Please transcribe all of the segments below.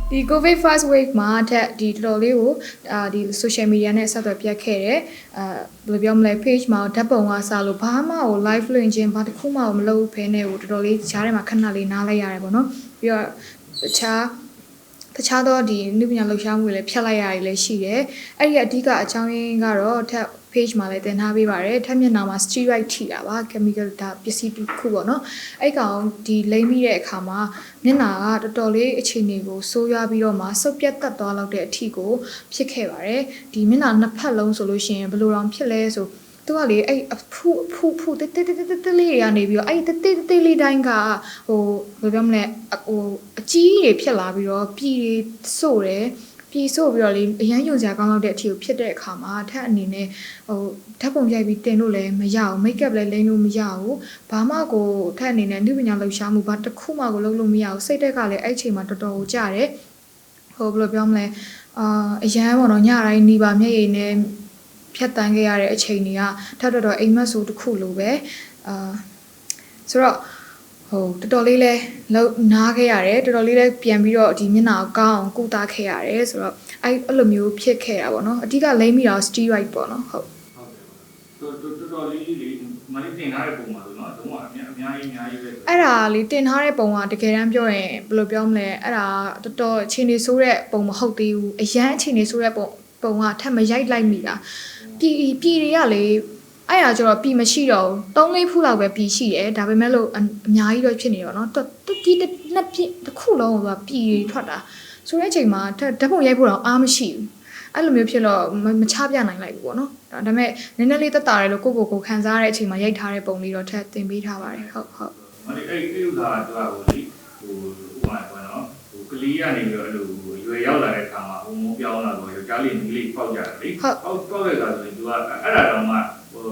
ဒီ COVID first wave မှာတက်ဒီတော်တော်လေးကိုဒီ social media နဲ့ဆက်သွယ်ပြတ်ခဲ့တယ်ဘယ်လိုပြောမလဲ page မှာဓာတ်ပုံကစလို့ဘာမှကို live လွှင့်ခြင်းဘာတစ်ခုမှမလုပ်ဘဲနဲ့ကိုတော်တော်လေးကြားထဲမှာခဏလေးနားလိုက်ရတယ်ပေါ့နော်ပြီးတော့တခြားသောဒီနုပညာလှူရှားမှုတွေလည်းဖြတ်လိုက်ရတယ်လည်းရှိတယ်အဲ့ဒီအဓိကအကြောင်းရင်းကတော့ထပ် page မှာလည်းတင်ထားပေးပါတယ်ထပ်မျက်နှာမှာ steroid ထိတာပါ chemical ဒါပစ္စည်းတစ်ခုပေါ့နော်အဲ့ကောင်ဒီလိမ့်မိတဲ့အခါမှာမျက်နှာကတော်တော်လေးအခြေအနေကိုဆိုးရွားပြီးတော့မှစုပ်ပြတ်တက်သွားလောက်တဲ့အထိကိုဖြစ်ခဲ့ပါတယ်ဒီမျက်နှာနှစ်ဖက်လုံးဆိုလို့ရှိရင်ဘယ်လိုတောင်ဖြစ်လဲဆိုသူကလေအဲ့ဖူတေးလေးတွေကနေပြီးတော့အဲ့တေးလေးတိုင်းကဟိုဘယ်လိုပြောမလဲဟိုအကြီးတွေဖြစ်လာပြီးတော့ပြည်တွေစို့တယ်ပြည်စို့ပြီးတော့လေအရန်ယုံစရာကောင်းလောက်တဲ့အထိကိုဖြစ်တဲ့အခါမှာထက်အနေနဲ့ဟိုဓာတ်ပုံရိုက်ပြီးတင်လို့လည်းမရအောင်မိတ်ကပ်လည်းလိမ့်လို့မရဘူးဘာမှကိုထက်အနေနဲ့နုပညာလှူရှားမှုဘာတစ်ခုမှကိုလုပ်လို့မရဘူးစိတ်တက်ကလည်းအဲ့ချိန်မှာတော်တော်ကိုကြတယ်ဟိုဘယ်လိုပြောမလဲအရန်ပေါ့နော်ညတိုင်းနေပါမျက်ရည်နဲ့ဖြတ်တန်းခဲ့ရတဲ့အချိန်တွေကထပ်တော်အိမ်မက်ဆိုတစ်ခုလိုပဲဆိုတော့ဟိုတော်တော်လေးလဲနားခဲ့ရတယ်တော်တော်လေးလဲပြန်ပြီးတော့ဒီမျက်နှာကိုကောင်းအောင်ကုသခဲ့ရတယ်ဆိုတော့အဲ့လိုမျိုးဖြစ်ခဲ့တာပေါ့နော်အဓိကလိမ့်မိတာ steroid ပေါ့နော်ဟုတ်တော်တော်လေးမလေးတင်ထားတဲ့ပုံမှာဆိုတော့လုံးဝအများကြီးပဲအဲ့ဒါလေးတင်ထားတဲ့ပုံကတကယ်တမ်းပြောရင်ဘယ်လိုပြောမလဲအဲ့ဒါတော်တော်အခြေအနေဆိုးတဲ့ပုံမဟုတ်သေးဘူးအရန်အခြေအနေဆိုးတဲ့ပုံကထပ်မရိုက်လိုက်မိတာပြည်တွေကလေအဲ့ဒါကျတော့ပြည်မရှိတော့ဘူး3-4ဖူးလောက်ပဲပြည်ရှိတယ်ဒါပေမဲ့လို့အများကြီးတော့ဖြစ်နေတော့เนาะဒီနှစ်ပြတစ်ခုလုံးကပြည်ထွက်တာဆိုတဲ့အချိန်မှာဓာတ်ပုံရိုက်ဖို့တော့အားမရှိဘူးအဲ့လိုမျိုးဖြစ်တော့မချပြနိုင်လိုက်ဘူးပေါ့နော်ဒါပေမဲ့နည်းနည်းလေးတက်တာတယ်လို့ကိုခံစားရတဲ့အချိန်မှာရိုက်ထားတဲ့ပုံလေးတော့ထပ်တင်ပေးထားပါတယ်ဟုတ်အဲ့ဥစ္စာကသူကဟိုလေဟိုဘာနော်ဟိုကလေးကနေပြီးတော့အဲ့လိုရွယ်ရောက်လာတဲ့အခါမှာဟိုမုန်းပြောင်းလာတော့ယောက်ျားလေးမိလေးပေါက်ကြတယ်လေပေါက်တဲ့အခါဆိုရင်သူကအဲ့ဒါတော့မ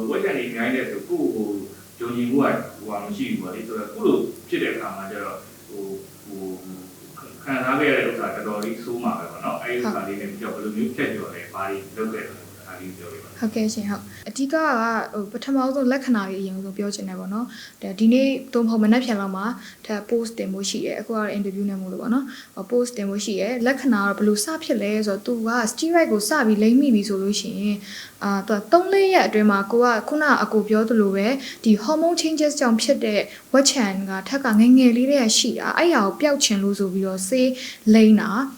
ှဝက်ချက်နေခိုင်းတဲ့ဆိုကိုဂျုံကြီးမှုကဟိုမရှိဘူးပေါ့လေဆိုတော့ခုလိုဖြစ်တဲ့အခါမှာကျတော့ဟိုခံစားခဲ့ရတဲ့ဥစ္စာတော်တော်လေးဆိုးမှာပဲပေါ့နော်အဲ့ဒီဥစ္စာလေးနဲ့ပြောဘယ်လိုမျိုးဖြတ်ကျော်လဲဘာတွေလုပ်ခဲ့လဲအားလေးပြောပြပါဟုတ်ကဲ့ရှင်ဟုတ်အဓိကဟိုပထမဆုံးလက္ခဏာလေးအရင်ဆုံးပြောချင်တယ်ပေါ့နော်ဒီနေ့သုံးဖို့မနှက်ဖြန်လောက်မှာဒါ post တင်ဖို့ရှိတယ်အခုကတော့ interview နဲ့မို့လို့ပေါ့နော် post တင်ဖို့ရှိတယ်လက္ခဏာကတော့ဘယ်လိုစဖြစ်လဲဆိုတော့သူက steroid ကိုစပြီးလိမ့်မိပြီဆိုလို့ရှိရင်သူ3-4ရက်အတွင်းမှာကိုကခုနအကိုပြောသလိုပဲဒီ hormone changes ကြောင့်ဖြစ်တဲ့ဝက်ချန်ကထက်ကငယ်လေးတွေကရှိတာအဲ့ဟာကိုပျောက်ချင်လို့ဆိုပြီးတော့ဆေးလိမ့်တာ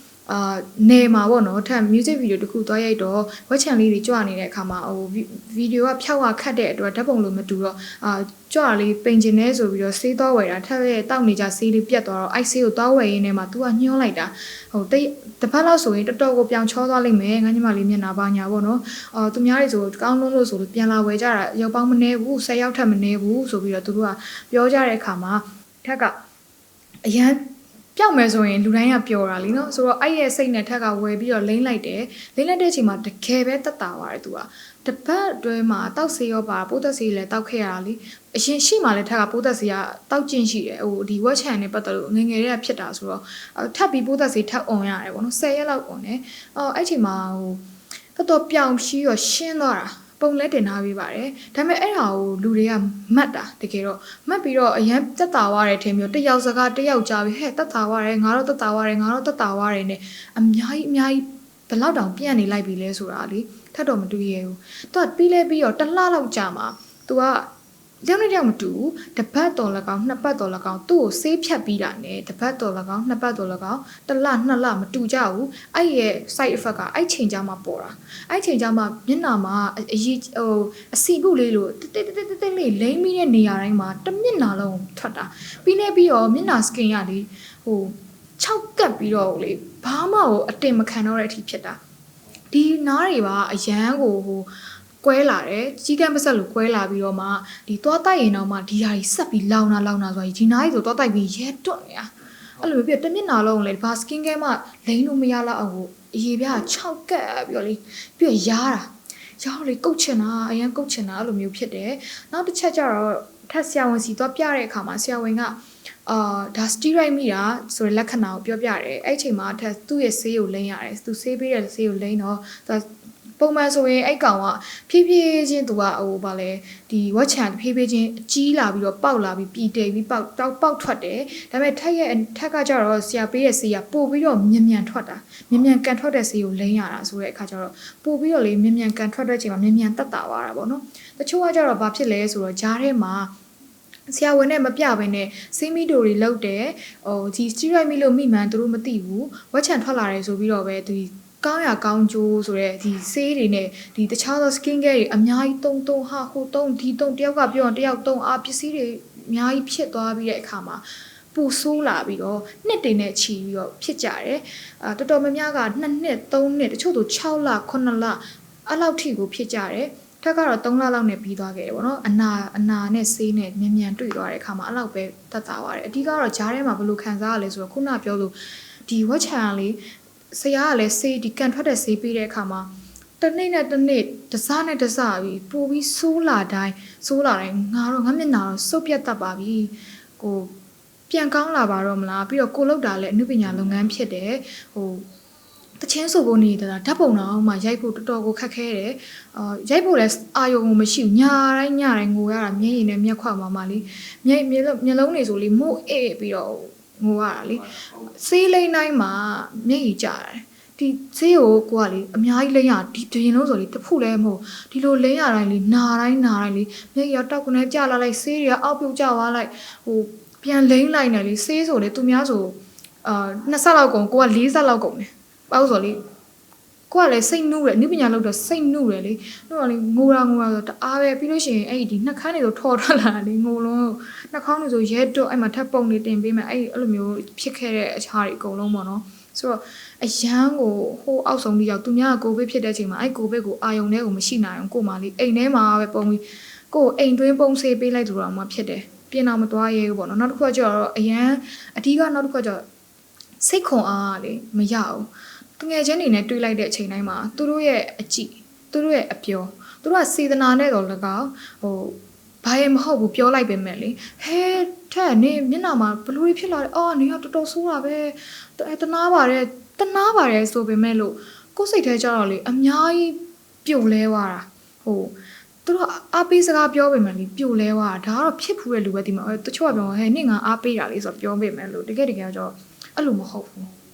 နေမှာပေါ့နော်ထပ် music video တခုသွားရိုက်တော့ဝက်ချန်လေးတွေကြွနေတဲ့အခါမှာဟိုဗီဒီယိုကဖြောက်ကခတ်တဲ့အတွက်ဓာတ်ပုံလိုမတူတော့ကြွလေးပိန်ကျင်နေဆိုပြီးတော့ဆေးသွားဝယ်တာထပ်ရဲ့တောက်နေကြဆေးလေးပြတ်သွားတော့အိုက်ဆေးကိုသွားဝယ်ရင်းနဲ့မှ तू ကညှိုးလိုက်တာဟိုတစ်ပတ်လောက်ဆိုရင်တော်တော်ကိုပြောင်ချောသွားလိမ့်မယ်ငါညီမလေးမျက်နှာပါညာပေါ့နော်သူများတွေဆိုကောင်းလို့ဆိုလို့ပြန်လာဝယ်ကြတာရောက်ပေါင်းမနေဘူး10ယောက်ထက်မနေဘူးဆိုပြီးတော့သူတို့ကပြောကြတဲ့အခါမှာထက်ကအရန်ပျောက်မယ်ဆိုရင်လူတိုင်းကပျော်တာလीနော်ဆိုတော့အဲ့ရဲ့စိတ်နဲ့ထက်ကဝယ်ပြီးတော့လိမ့်လိုက်တဲ့အချိန်မှာတကယ်ပဲတက်တာပါတယ်သူကတပတ်အတွင်းမှာတောက်ဆေးရောပါပိုးသက်ဆေးလည်းတောက်ခဲ့ရတာလीအရင်ရှိမှလည်းထက်ကပိုးသက်ဆေးကတောက်ကျင်ရှိတယ်ဟိုဒီဝက်ချန်နဲ့ပတ်သက်လို့ငယ်တွေကဖြစ်တာဆိုတော့ထပ်ပြီးပိုးသက်ဆေးထပ်អွန်ရတယ်ပေါ့နော်10ရက်လောက်អွန်တယ်အဲ့ချိန်မှာဟိုတော်ပြောင်ပြီးတော့ရှင်းသွားတာပုံလက်တင်ထားပေးပါတယ်ဒါပေမဲ့အဲ့ဟာကိုလူတွေကမှတ်တာတကယ်တော့မှတ်ပြီးတော့အရန်တက်တာဝရတယ်ထင်မျိုးတယောက်စကားတယောက်ကြားပြီးဟဲ့တက်တာဝရတယ်ငါတော့တက်တာဝရတယ်ငါတော့တက်တာဝရတယ်နဲ့အများကြီးဘယ်လောက်တောင်ပြန့်နေလိုက်ပြီလဲဆိုတာလေထပ်တော့မတူရဲဘူးသူကပြီးတော့တစ်လလောက်ကြာမှာသူကတယောက်နဲ့တယောက်မတူဘူးတစ်ပတ်တော်၎င်းနှစ်ပတ်တော်၎င်းသူ့ကိုဆေးဖြတ်ပြီးတာနဲ့တစ်ပတ်တော်၎င်းနှစ်ပတ်တော်၎င်းတစ်လနှစ်လမတူကြဘူးအဲ့ရဲ့ side effect ကအဲ့ချိန်ကြာမှပေါ်တာအဲ့ချိန်ကြာမှမျက်နှာမှာအစီပုလေးလို့တိတ်လေးလိမ့်ပြီးတဲ့နေရာတိုင်းမှာတစ်မျက်နှာလုံးထွက်တာပြီးတော့မျက်နှာ skin ရလေဟို6ကပ်ပြီးတော့လေဘာမှကိုအတင်မခံတော့တဲ့အထိဖြစ်တာဒီနားတွေကအရန်ကိုဟိုကွဲလာတယ်ကြီးကန်းပစက်လို့ကွဲလာပြီးတော့မှဒီသွားတိုက်ရင်တော့မှဒီဟာကြီးဆက်ပြီးလောင်တာဆိုရင်ဒီနားကြီးဆိုသွားတိုက်ပြီးရဲတွတ်နေတာအဲ့လိုပြီးတော့တစ်မျက်နှာလုံးလေဘာ skin care မှလိမ့်လို့မရတော့အောင်ကိုအရေးပြ6ကပ်ပြီးတော့လေပြီးတော့ရားလေကုတ်ချင်တာအရန်ကုတ်ချင်တာအဲ့လိုမျိုးဖြစ်တယ်နောက်တစ်ချက်ကျတော့ထက်ဆရာဝန်စီသွားပြတဲ့အခါမှာဆရာဝန်ကဒါ steroid မိတာဆိုတဲ့လက္ခဏာကိုပြောပြတယ်အဲ့ချိန်မှာထက်သူ့ရဲ့ဆေးကိုလိမ့်ရတယ်သူဆေးပေးတဲ့ဆေးကိုလိမ့်တော့သူ ပုံမှန်ဆိုရင်အဲ့ကောင်ကဖြည်းဖြည်းချင်းသူကဟိုဗာလဲဒီဝက်ချန်ဖြည်းဖြည်းချင်းကြီးလာပြီးတော့ပေါက်လာပြီးပြည်တိတ်ပြီးပေါက်ထွက်တယ်ဒါပေမဲ့ထက်ကကြတော့ဆရာပေးတဲ့ဆေးကပို့ပြီးတော့မြန်ထွက်တာမြန်ကန်ထွက်တဲ့ဆေးကိုလိမ့်ရတာဆိုတဲ့အခါကျတော့ပို့ပြီးတော့လေမြန်ကန်ထွက်တဲ့အချိန်မှာမြန်တက်တာသွားတာပေါ့နော်တချို့ကကြတော့ဘာဖြစ်လဲဆိုတော့ဂျားထဲမှာဆရာဝန်နဲ့မပြဘဲနဲ့ဆေးမီတိုတွေလောက်တယ်ဟိုဒီ steroid မိလို့မိမှန်သူတို့မသိဘူးဝက်ချန်ထွက်လာတယ်ဆိုပြီးတော့ပဲဒီကောင်းရကောင်းကျိုးဆိုတဲ့ဒီဆေးတွေနဲ့ဒီတခြားသော skin care တွေအများကြီးတုံဟာဟိုတုံဒီတုံတယောက်ကပြောရင်တယောက်တုံပစ္စည်းတွေအများကြီးဖြစ်သွားပြီးတဲ့အခါမှာပူဆိုးလာပြီးတော့နှစ်တွေနဲ့ချီပြီးတော့ဖြစ်ကြတယ်တော်တော်များများက2နှစ်3နှစ်တချို့ဆို6လ9လအဲ့လောက်ထိကိုဖြစ်ကြတယ်ထက်ကတော့3လလောက်နဲ့ပြီးသွားခဲ့တယ်ပေါ့နော်အနာနဲ့ဆေးနဲ့မြန်တွေ့သွားတဲ့အခါမှာအဲ့လောက်ပဲတက်တာသွားတယ်အဓိကတော့ဂျားထဲမှာဘယ်လိုခံစားရလဲဆိုတော့ခုနပြောလို့ဒီဝက်ချန်လေးဆရာကလည်းဆေးဒီကန်ထွက်တဲ့ဆေးပေးတဲ့အခါမှာတစ်နေ့နဲ့တစ်နေ့တစားနဲ့တစားပြီးပို့ပြီးဆိုးလာတိုင်းငါမျက်နှာတော့စုပ်ပြတ်တတ်ပါပြီကိုပြန်ကောင်းလာပါတော့မလားပြီးတော့ကိုလောက်တာလည်းအနုပညာလုပ်ငန်းဖြစ်တယ်ဟိုတချင်းဆိုဖို့နေတာဓာတ်ပုံတော့မှရိုက်ဖို့တော်တော်ကိုခက်ခဲတယ်ရိုက်ဖို့လည်းအာယုံကိုမရှိဘူးညတိုင်းငိုရတာမျက်ရည်နဲ့မျက်ခွမှာလေမျက်လုံးတွေဆိုလေမို့အေးပြီးတော့ငိုရတာလေဆေးလိမ့်တိုင်းမှာမျက်ရည်ကျတယ်ဒီဆေးကိုကိုကလေအများကြီးလိမ့်ရဒီရင်လုံးဆိုလေတဖုလည်းမဟုတ်ဒီလိုလိမ့်ရတိုင်းလေနာတိုင်းလေမျက်ရည်တောက်ကနေကျလာလိုက်ဆေးတွေကအောက်ပြုတ်ကျသွားလိုက်ဟိုပြန်လိမ့်လိုက်တယ်လေဆေးဆိုလေသူများဆို2ဆက်လောက်ကုန်ကိုက4ဆက်လောက်ကုန်တယ်ပေါ့ဆိုလေကိုကလည်းစိတ်နှူးတယ်အနုပညာလောက်တော့စိတ်နှူးတယ်လေနှုတ်ကလေငိုတာဆိုတအားပဲပြီးလို့ရှိရင်အဲ့ဒီနှာခမ်းတွေဆိုထော်ထွက်လာတယ်ငိုလုံးနှာခေါင်းတွေဆိုရဲတွတ်အဲ့မှာထပ်ပုံနေတင်ပေးမယ်အဲ့လိုမျိုးဖြစ်ခဲ့တဲ့အခြားတွေအကုန်လုံးပေါ့နော်ဆိုတော့အရန်ကိုဟိုအောက်ဆုံးပြီးရောက်သူများကကိုဗစ်ဖြစ်တဲ့အချိန်မှာအဲ့ကိုဗစ်ကိုအာယုံထဲကိုမရှိနိုင်အောင်ကိုမှလေအိမ်ထဲမှာပဲပုံပြီးကိုအိမ်တွင်းပုံဆေးပေးလိုက်သူတော့မှဖြစ်တယ်ပြင်အောင်မသွားရဲဘူးပေါ့နော်နောက်တစ်ခုကကျတော့အရန်အဓိကနောက်တစ်ခုကကျတော့စိတ်ခွန်အားလေမရဘူးတငယ်ချင်းတွေနဲ့တွေ့လိုက်တဲ့အချိန်တိုင်းမှာသူတို့ရဲ့အကြည့်သူတို့ရဲ့အပြောသူတို့ကစေတနာနဲ့တော့၎င်းဟိုဘာရင်မဟုတ်ဘူးပြောလိုက်ပေမဲ့လေဟဲထက်နေမျက်နှာမှာဘလို့ဖြစ်လာတယ်အော်နေကတော်တော်ဆိုးတာပဲတနာပါတယ်ဆိုပေမဲ့လို့ကိုယ်စိတ်ထဲကျတော့လေအများကြီးပြုတ်လဲသွားတာဟိုသူတို့အားပေးစကားပြောပေမဲ့လေပြုတ်လဲသွားတာဒါကတော့ဖြစ်ဖူးတဲ့လူပဲဒီမှာတချို့ကပြောဟဲနင့်ငါအားပေးတာလေးဆိုတော့ပြောပေမဲ့လို့တကယ်ကျတော့အဲ့လိုမဟုတ်ဘူ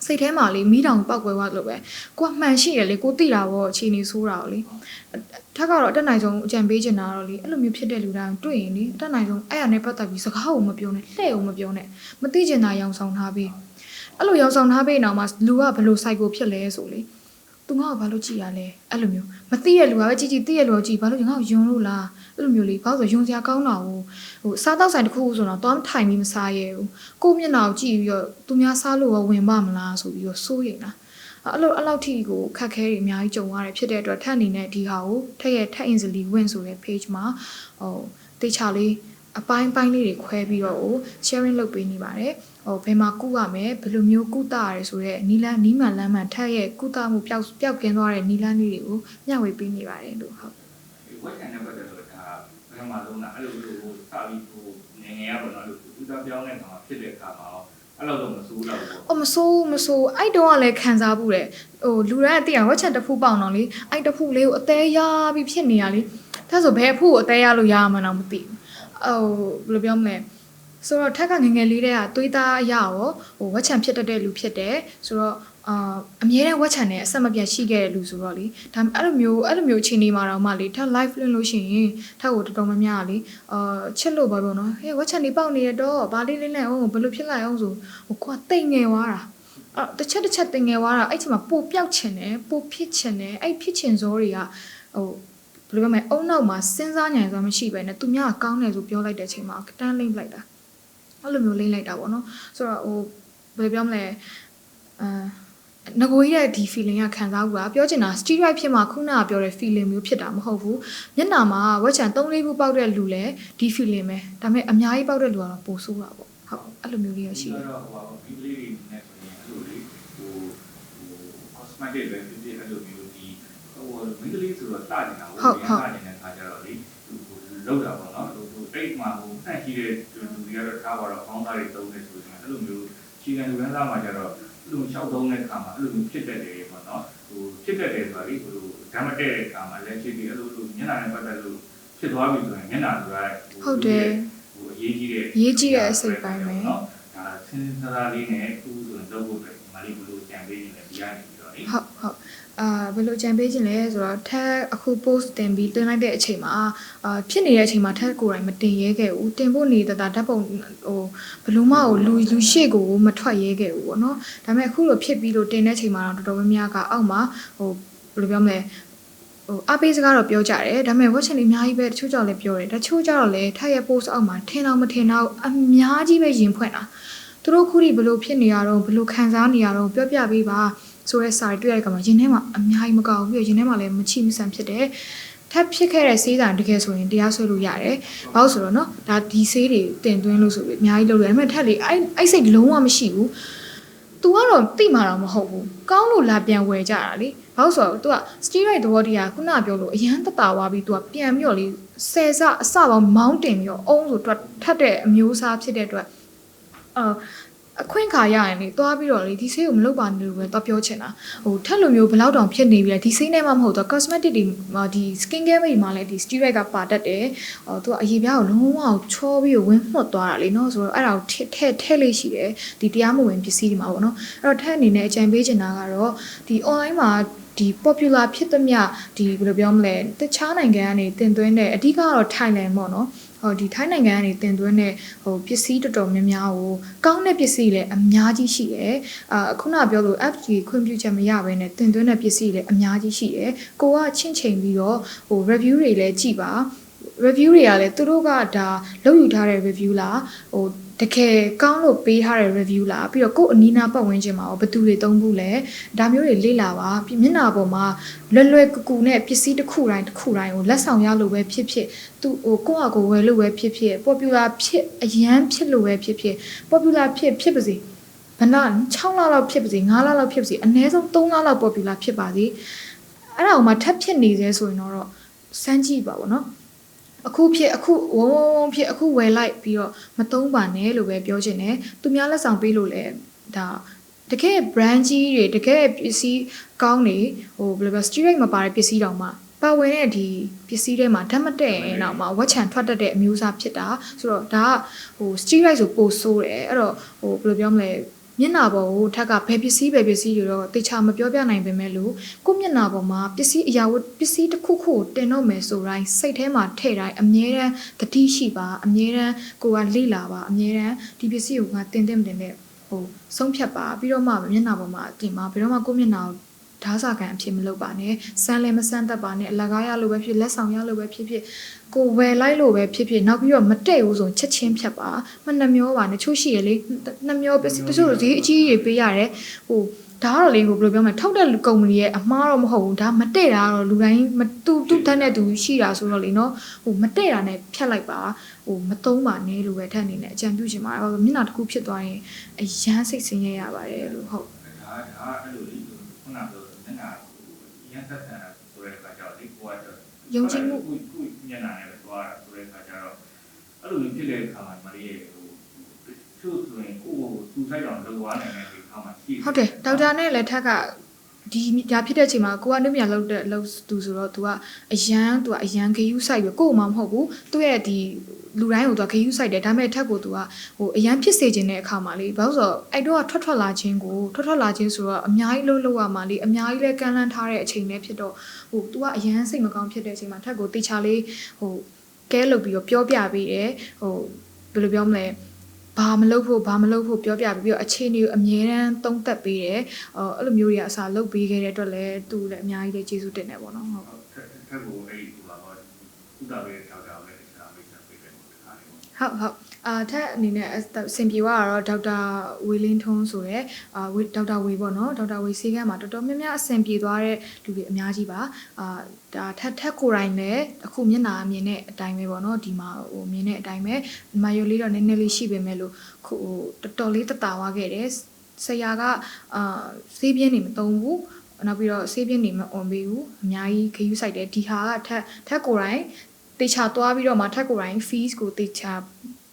းစိတ်ထဲမှာလေမီးတောင်ပောက်ကွဲသွားလို့ပဲကိုကမှန်ရှိရလေကိုသိတာပေါ့အခြေအနေဆိုးတာကိုလေထက်ကတော့အတက်နိုင်ဆုံးအကြံပေးချင်တာတော့လေအဲ့လိုမျိုးဖြစ်တဲ့လူတိုင်းတွေ့ရင်လေအတက်နိုင်ဆုံးအဲ့ရနဲ့ပတ်သက်ပြီးစကားကိုမပြောနဲ့လှဲ့ကိုမပြောနဲ့မသိချင်တာရောင်ဆောင်ထားပြီးအဲ့လိုရောင်ဆောင်ထားပြီးနောက်မှာလူကဘယ်လို cycle ဖြစ်လဲဆိုလေသူငါ့ကိုဘာလို့ကြည်ရလဲအဲ့လိုမျိုးမသိတဲ့လူကပဲကြည်သိတဲ့လူကကြည်ဘာလို့ငါ့ကိုယွန်းလို့လားအဲ့လိုမျိုးလေဘာလို့ဆိုယွန်းစရာကောင်းတာဟိုစားတော့ဆိုင်တစ်ခုဆိုတော့တောင်းထိုင်ပြီးမစားရဲဘူးကိုမျက်နှာကိုကြည့်ပြီးတော့သူများစားလို့ဝင်ပါမလားဆိုပြီးတော့စိုးရိမ်တာအဲ့လောက်ထိကိုခက်ခဲတွေအများကြီးကြုံရတယ်ဖြစ်တဲ့အတွက်ထက်အနေနဲ့ဒီဟာကိုထက် easily win ဆိုတဲ့ page မှာတေချာလေးအပိုင်းလေးတွေခွဲပြီးတော့ sharing လုပ်ပေးနေပါတယ်ဘယ်မှာကုရမယ်ဘယ်လိုမျိုးကုသရတယ်ဆိုတော့နီမှန်လမ်းမှန်ထက်ရဲ့ကုသမှုပျောက်ကင်းသွားတဲ့နီလန်းလေးတွေကိုမျှဝေပေးနေပါတယ်လို့ဟုတ်ဝက်ကန်နဲ့ပတ်သက်လို့ဒါဘယ်မှာလုံးလားအဲ့လိုစပြီးနေငယ်ရပါတော့လို့ကုသပြောင်းတဲ့ခါမှာဖြစ်တဲ့အခါမှာအဲ့လိုတော့မစိုးတော့ဘူးမစိုးအဲ့တုန်းကလည်းခံစားမှုတယ်လူတိုင်းအသိအောင်ဝက်ချက်တစ်ဖူးပေါအောင်တော့လေအဲ့တစ်ဖူးလေးကိုအသေးရပြီးဖြစ်နေရလေဒါဆိုဘယ်အဖူးကိုအသေးရလို့ရမှန်းတော့မသိဘူးဘယ်လိုပြောမလဲဆိုတော့ထက်ကငငယ်လေးတွေကသွေးသားအရာရောဝက်ချန်ဖြစ်တတ်တဲ့လူဖြစ်တယ်ဆိုတော့အမြဲတမ်းဝက်ချန်နဲ့အဆက်မပြတ်ရှိခဲ့တဲ့လူဆိုတော့လေဒါအဲ့လိုမျိုးအခြေအနေမှာတော့မှလေထက် live လွှင့်လို့ရှိရင်ထက်ကိုတော်တော်များများလေချစ်လို့ပါပေါ့နော်ဟဲ့ဝက်ချန်နေပေါက်နေရတော့ဘာလေးလေးနဲ့ဘယ်လိုဖြစ်လိုက်အောင်ဆိုကိုကတိတ်ငယ်သွားတာတစ်ချက်တိတ်ငယ်သွားတာအဲ့ချိန်မှာပိုပျောက်ချင်တယ်ပိုဖြစ်ချင်တယ်အဲ့ဖြစ်ချင်စောတွေကဘယ်လိုပြောမလဲအုံနောက်မှာစဉ်းစားနိုင်စွာမရှိပဲနဲ့သူများကကောင်းတယ်ဆိုပြောလိုက်တဲ့အချိန်မှာတန်းလိမ့်လိုက်တာအဲ့လိုမျိုးလိမ့်လိုက်တာပေါ့နော်ဆိုတော့ဘယ်လိုပြောမလဲငကိုကြီးရဲ့ဒီ feeling ကခံစားမှုကပြောချင်တာ steroid ဖြစ်မှာခုနကပြောတဲ့ feeling မျိုးဖြစ်တာမဟုတ်ဘူးမျက်နှာမှာဝက်ချန်3-4ခုပေါက်တဲ့လူလည်းဒီ feeling ပဲဒါပေမဲ့အများကြီးပေါက်တဲ့လူကတော့ပိုဆိုးတာပေါ့ဟုတ်အဲ့လိုမျိုးလေးရရှိတယ်ဒီလေးတွေနဲ့ဆိုရင်အဲ့လိုလေcosmetic ပဲဖြစ်ဖြစ်အဲ့လိုမျိုးဒီမိန်းကလေးဆိုတော့တာနေတာကိုတာနေတဲ့ခါကျတော့လေလောက်တာပေါ့နော်အိတ်မှာနှက်ကြီးတဲ့လူတွေကတော့ထားပါတော့ခေါင်းသားတွေသုံးနေဆိုရင်အဲ့လိုမျိုးခြေခံလူရန်သားမှာကျတော့အဲ့လိုလျှောက်သုံးတဲ့ခါမှာအဲ့လိုမျိုးဖြစ်တတ်တယ်ပေါ့နော် နော်ဟိုဖြစ်တတ်တယ်ဆိုတာလေဟိုဓာတ်မတည့်တဲ့အခါမှာလည်းဖြစ်ပြီးအဲ့လိုမျက်နှာနဲ့ပတ်သက်လို့ဖြစ်သွားပြီဆိုရင်မျက်နှာဆိုတာဟုတ်တယ်ဟိုအရေးကြီးတဲ့အစိတ်ပိုင်းပဲနော်ဒါဆင်းရဲသားလေးနဲ့အခုဆိုရင်လုပ်ဖို့ပဲဒီမှာလေးဘလို့ကြံပေးနေတယ်ဒီကနေပြီးတော့လေဟုတ်ဘယ်လိုကြံပေးခြင်းလဲဆိုတော့ထက်အခု post တင်ပြီးတင်လိုက်တဲ့အချိန်မှာဖြစ်နေတဲ့အချိန်မှာထက်ကိုယ်တိုင်မတင်ရဲခဲ့ဘူးတင်ဖို့နေတာဓာတ်ပုံဟိုဘလို့မကိုလူရှေ့ကိုမထွက်ရဲခဲ့ဘူးပေါ့နော်ဒါပေမဲ့အခုလိုဖြစ်ပြီးလို့တင်တဲ့အချိန်မှာတော့တော်တော်များများကအောက်မှာဟိုဘယ်လိုပြောမလဲအပေးစကားတော့ပြောကြတယ်ဒါပေမဲ့ watch လေးအများကြီးပဲတချို့ကြောင့်လည်းပြောတယ်တချို့ကြောင့်လည်းထက်ရဲ့ post အောက်မှာထင်တော့မထင်တော့အများကြီးပဲရင်ဖွင့်တာသူတို့ခုထိဘလို့ဖြစ်နေရတော့ဘလို့ခံစားနေရတော့ပြောပြပေးပါဆိုရဲစာတွေ့ရတဲ့ကမှာရင်ထဲမှာအများကြီးမကောက်ဘူးပြီးရင်ထဲမှာလည်းမချိမဆန်ဖြစ်တယ်ထပ်ဖြစ်ခဲ့တဲ့ဆေးစာတကယ်ဆိုရင်တရားစွဲလို့ရတယ်ဘာလို့ဆိုတော့เนาะဒါဒီဆေးတွေတင်သွင်းလို့ဆိုပြီးအများကြီးလုပ်ရတယ်ဒါပေမဲ့ထက်လေအဲ့စိတ်လုံးဝမရှိဘူး तू ကတော့တိမှာတော့မဟုတ်ဘူးကောင်းလို့လာပြန်ဝယ်ကြတာလေဘာလို့ဆိုတော့ तू က steroid သဘောတရားခုနပြောလို့အရန်တတာသွားပြီး तू ကပြန်ပြီးတော့လေဆယ်ဆအစပေါင်းမောင်းတင်ပြီးတော့အုံးဆိုထပ်တဲ့အမျိုးအစားဖြစ်တဲ့အတွက်အခွင့်ခါရရင်လေသွားပြီးတော့လေဒီဆေးကိုမလုပ်ပါနဲ့လို့ပဲတော့ပြောချင်တာဟိုထက်လိုမျိုးဘလောက်တောင်ဖြစ်နေပြီလဲဒီဆေးနဲ့မှမဟုတ်တော့ cosmetic တွေဒီ skin care တွေမှာလည်းဒီ steroid ကပါတတ်တယ်သူကအရေးပြားကိုလုံးဝချောပြီးဝင်းမှုတ်သွားတာလေနော်ဆိုတော့အဲ့ဒါကိုထဲလေးရှိတယ်ဒီတရားမဝင်ပစ္စည်းတွေမှာပေါ့နော်အဲ့တော့ထက်အနေနဲ့အကြံပေးချင်တာကတော့ဒီ online မှာဒီ popular ဖြစ်သမျှဒီဘယ်လိုပြောမလဲတခြားနိုင်ငံကနေတင်သွင်းတဲ့အဓိကတော့ Thailand ပေါ့နော်ဟိုဒီထိုင်းနိုင်ငံကနေတင်သွင်းတဲ့ဟိုပစ္စည်းတော်တော်များများကိုကောင်းတဲ့ပစ္စည်းလည်းအများကြီးရှိတယ်ခုနပြောလို့ FG ခွင့်ပြုချက်မရဘဲနဲ့တင်သွင်းတဲ့ပစ္စည်းလည်းအများကြီးရှိတယ်ကိုကချင့်ချိန်ပြီးတော့ဟို review တွေလည်းကြည့်ပါ review တွေကလည်းသူတို့ကဒါလုပ်ယူထားတဲ့ review လားဟိုတကယ်ကောင်းလို့ပေးထားတဲ့ review လားပြီးတော့ကို့အနီးနားပတ်ဝန်းကျင်မှာဘယ်သူတွေသုံးဘူးလဲဒါမျိုးတွေလေ့လာပါမျက်နှာပေါ်မှာလွယ်ကူနဲ့ပစ္စည်းတစ်ခုတိုင်းကိုလက်ဆောင်ရလို့ပဲဖြစ်သူဟိုကိုယ့်အကိုဝယ်လို့ပဲဖြစ် popular ဖြစ်အရန်ဖြစ်လို့ပဲဖြစ် popular ဖြစ်ပါစေဘဏ္ဍ6လလောက်ဖြစ်ပါစေ9လလောက်ဖြစ်ပါစေအနည်းဆုံး3လလောက် popular ဖြစ်ပါစေအဲ့ဒါကိုမှထပ်ဖြစ်နေသေးဆိုရင်တော့စမ်းကြည့်ပါဘောနော်အခုဝုန်းဖြစ်အခုဝယ်လိုက်ပြီးတော့မသုံးပါနဲ့လို့ပဲပြောချင်တယ်သူများလက်ဆောင်ပေးလို့လဲဒါတကယ် brand ကြီးတွေတကယ်ပစ္စည်းကောင်းတွေဟိုဘယ်လိုပြော steroid မပါတဲ့ပစ္စည်းတောင်မှပါဝင်တဲ့ဒီပစ္စည်းတွေမှာဓာတ်မတည့်ရင်တော့မှဝက်ချန်ထွက်တတ်တဲ့အမျိုးအစားဖြစ်တာဆိုတော့ဒါကဟို steroid ဆိုပိုဆိုးတယ်အဲ့တော့ဟိုဘယ်လိုပြောမလဲမျက်နှာပေါ်ကိုထက်ကဘယ်ပစ္စည်းတွေတော့တေချာမပြောပြနိုင်ပေမဲ့လို့ကိုမျက်နှာပေါ်မှာပစ္စည်းအရာဝတ္ပစ္စည်းတစ်ခုခုကိုတင်တော့မယ်ဆိုတိုင်းစိတ်ထဲမှာထည့်တိုင်းအမြဲတမ်းတတိရှိပါအမြဲတမ်းကိုကလေ့လာပါအမြဲတမ်းဒီပစ္စည်းကိုငါတင်တဲ့ဟိုဆုံးဖြတ်ပါပြီးတော့မှမျက်နှာပေါ်မှာတင်ပါပြီးတော့မှကိုမျက်နှာကိုဓာတ်စာကန်အဖြစ်မလုပ်ပါနဲ့စမ်းလည်းမစမ်းတတ်ပါနဲ့အလကားရလို့ပဲဖြစ်လက်ဆောင်ရလို့ပဲဖြစ်ကိုဝယ်လိုက်လို့ပဲဖြစ်နောက်ပြီးတော့မတည့်ဘူးဆိုချက်ချင်းဖြတ်ပါမနှမျောပါနဲ့ချို့ရှိရလေနှမျောပစ္စည်းတချို့ဈေးအကြီးကြီးပေးရတယ်ဟိုဒါကတော့လေဟိုဘယ်လိုပြောမလဲထောက်တဲ့ကုမ္ပဏီရဲ့အမှားတော့မဟုတ်ဘူးဒါမတည့်တာတော့လူတိုင်းသူ့ဓာတ်နဲ့သူရှိတာဆိုတော့လေနော်ဟိုမတည့်တာနဲ့ဖြတ်လိုက်ပါဟိုမသုံးပါနဲ့လို့ပဲထပ်နေနဲ့အကြံပြုချင်ပါတယ်မျက်နှာတစ်ခုဖြစ်သွားရင်အရန်စိတ်ဆင်းရဲရပါတယ်လို့ဟုတ်ဒါအဲ့လိုလေခုနကပြောမျက်နှာရန်သက်သက်ဆိုတဲ့အခါကျတော့ဒီကိုကတော့ယုံကြည်မှုခုမျက်နှာနဲ့ပဲသွားတာဆိုတဲ့အခါကျတော့အဲ့လိုဖြစ်တဲ့အခါမှာမလေးရဲ့ဟိုသူ့ဆိုရင်ကိုယ်သူဆိုင်အောင်လုပ်သွားနိုင်တဲ့အခါမှာရှိဟုတ်တယ်ဒေါက်တာနဲ့လည်းထက်ကဒီဒါဖြစ်တဲ့အချိန်မှာကိုကနှုတ်မြလောက်သူဆိုတော့ तू ကအရန်ဂယူးဆိုင်ပြီးကို့မှမဟုတ်ဘူးသူ့ရဲ့ဒီလူတိုင်းကို तू ဂယူးဆိုင်တယ်ဒါပေမဲ့ထက်ကို तू ကဟိုအရန်ဖြစ်စေခြင်းတဲ့အခါမှာလေဘာလို့ဆိုတော့အဲ့တော့ထွက်လာခြင်းဆိုတော့အများကြီးလှုပ်ရမှာလေအများကြီးလဲကန့်လန့်ထားတဲ့အချိန်လည်းဖြစ်တော့ဟို तू ကအရန်စိတ်မကောင်းဖြစ်တဲ့အချိန်မှာထက်ကိုတေချာလေးဟိုကဲလုပ်ပြီးတော့ပြောပြပေးတယ်ဟိုဘယ်လိုပြောမလဲဘာမလုပ်ဖို့ပြောပြပြီးတော့အခြေအနေကိုအမြဲတမ်းသုံးသပ်ပေးတယ်အဲ့လိုမျိုးတွေအစားလုပ်ပေးခဲ့တဲ့အတွက်လည်းသူ့လည်းအများကြီးလေးကျေးဇူးတင်တယ်ပေါ့နော်ဟုတ်ထက်ကိုအဲ့ဒီဟိုပါဥတာပဲထောက်တာပဲအခြားမိတ်ဆက်ပေးတယ်ပေါ့ဒါလေးဟုတ်ထက်အနေနဲ့စင်ပြေကတော့ဒေါက်တာဝေလင်းထွန်းဆိုတဲ့ဒေါက်တာဝေပေါ့နော်ဒေါက်တာဝေဆေးကမ်းမှာတော်တော်များများအဆင်ပြေသွားတဲ့လူတွေအများကြီးပါဒါထက်ကိုယ်တိုင်လည်းအခုမျက်နှာမြင်တဲ့အတိုင်းပဲပေါ့နော်ဒီမှာဟိုမြင်တဲ့အတိုင်းပဲမာယိုလေးတော့နည်းနည်းလေးရှိပေမဲ့လို့ခုတော်တော်လေးတတာသွားခဲ့တယ်ဆရာကဆေးပြင်းနေမသုံးဘူးနောက်ပြီးတော့ဆေးပြင်းနေမအွန်ပေးဘူးအများကြီးခရူးဆိုင်တယ်ဒီဟာကထက်ကိုယ်တိုင်တေချာသွားပြီးတော့မှထက်ကိုယ်တိုင် fees ကိုတေချာ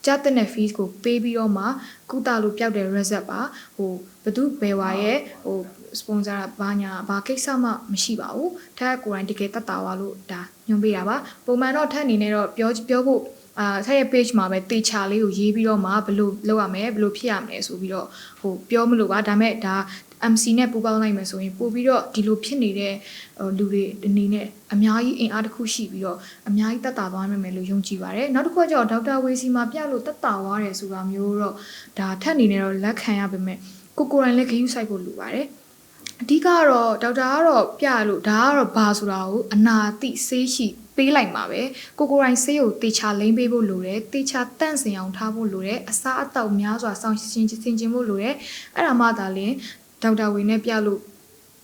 ကြားတဲ့ fees ကိုပေးပြီးတော့မှကုသလို့ပျောက်တဲ့ result ပါဟိုဘသူဘယ်ဝါရဲ့ဟို sponsor ဘာညာဘာကိစ္စမှမရှိပါဘူးထက်ကိုယ်တိုင်တကယ်တက်တာပါလို့ဒါညွှန်ပေးတာပါပုံမှန်တော့ထက်အနေနဲ့တော့ပြောဖို့ဆက်ရဲ့ page မှာပဲတေချာလေးကိုရေးပြီးတော့မှဘယ်လိုလုပ်ရမလဲဘယ်လိုဖြစ်ရမလဲဆိုပြီးတော့ဟိုပြောမလို့ပါဒါမဲ့ဒါ MC နဲ့ပူပေါင်းလိုက်မယ်ဆိုရင်ပို့ပြီးတော့ဒီလိုဖြစ်နေတဲ့လူတွေအနေနဲ့အများကြီးအင်အားတစ်ခုရှိပြီးတော့အများကြီးတက်တာသွားမယ်လို့ယုံကြည်ပါတယ်နောက်တစ်ခုကကျတော့ဒေါက်တာဝေစီမှာပြလို့တက်တာသွားတယ်ဆိုတာမျိုးတော့ဒါထက်အနေနဲ့တော့လက်ခံရပါမယ်ကိုရိုင်းလည်းဂရုစိုက်ဖို့လိုပါတယ်အဓိကတော့ဒေါက်တာကတော့ပြလို့ဒါကတော့ဘာဆိုတာကိုအနာတိဆေးရှိပေးလိုက်မှာပဲကိုရိုင်းဆေးကိုတေချာလိမ့်ပေးဖို့လိုတယ်တေချာတန့်စင်အောင်ထားဖို့လိုတယ်အစားအသောက်များစွာစောင့်ရှင်းခြင်းဖို့လိုတယ်အဲ့ဒါမှသာလျှင်ဒေါက်တာဝေနဲ့ပြလို့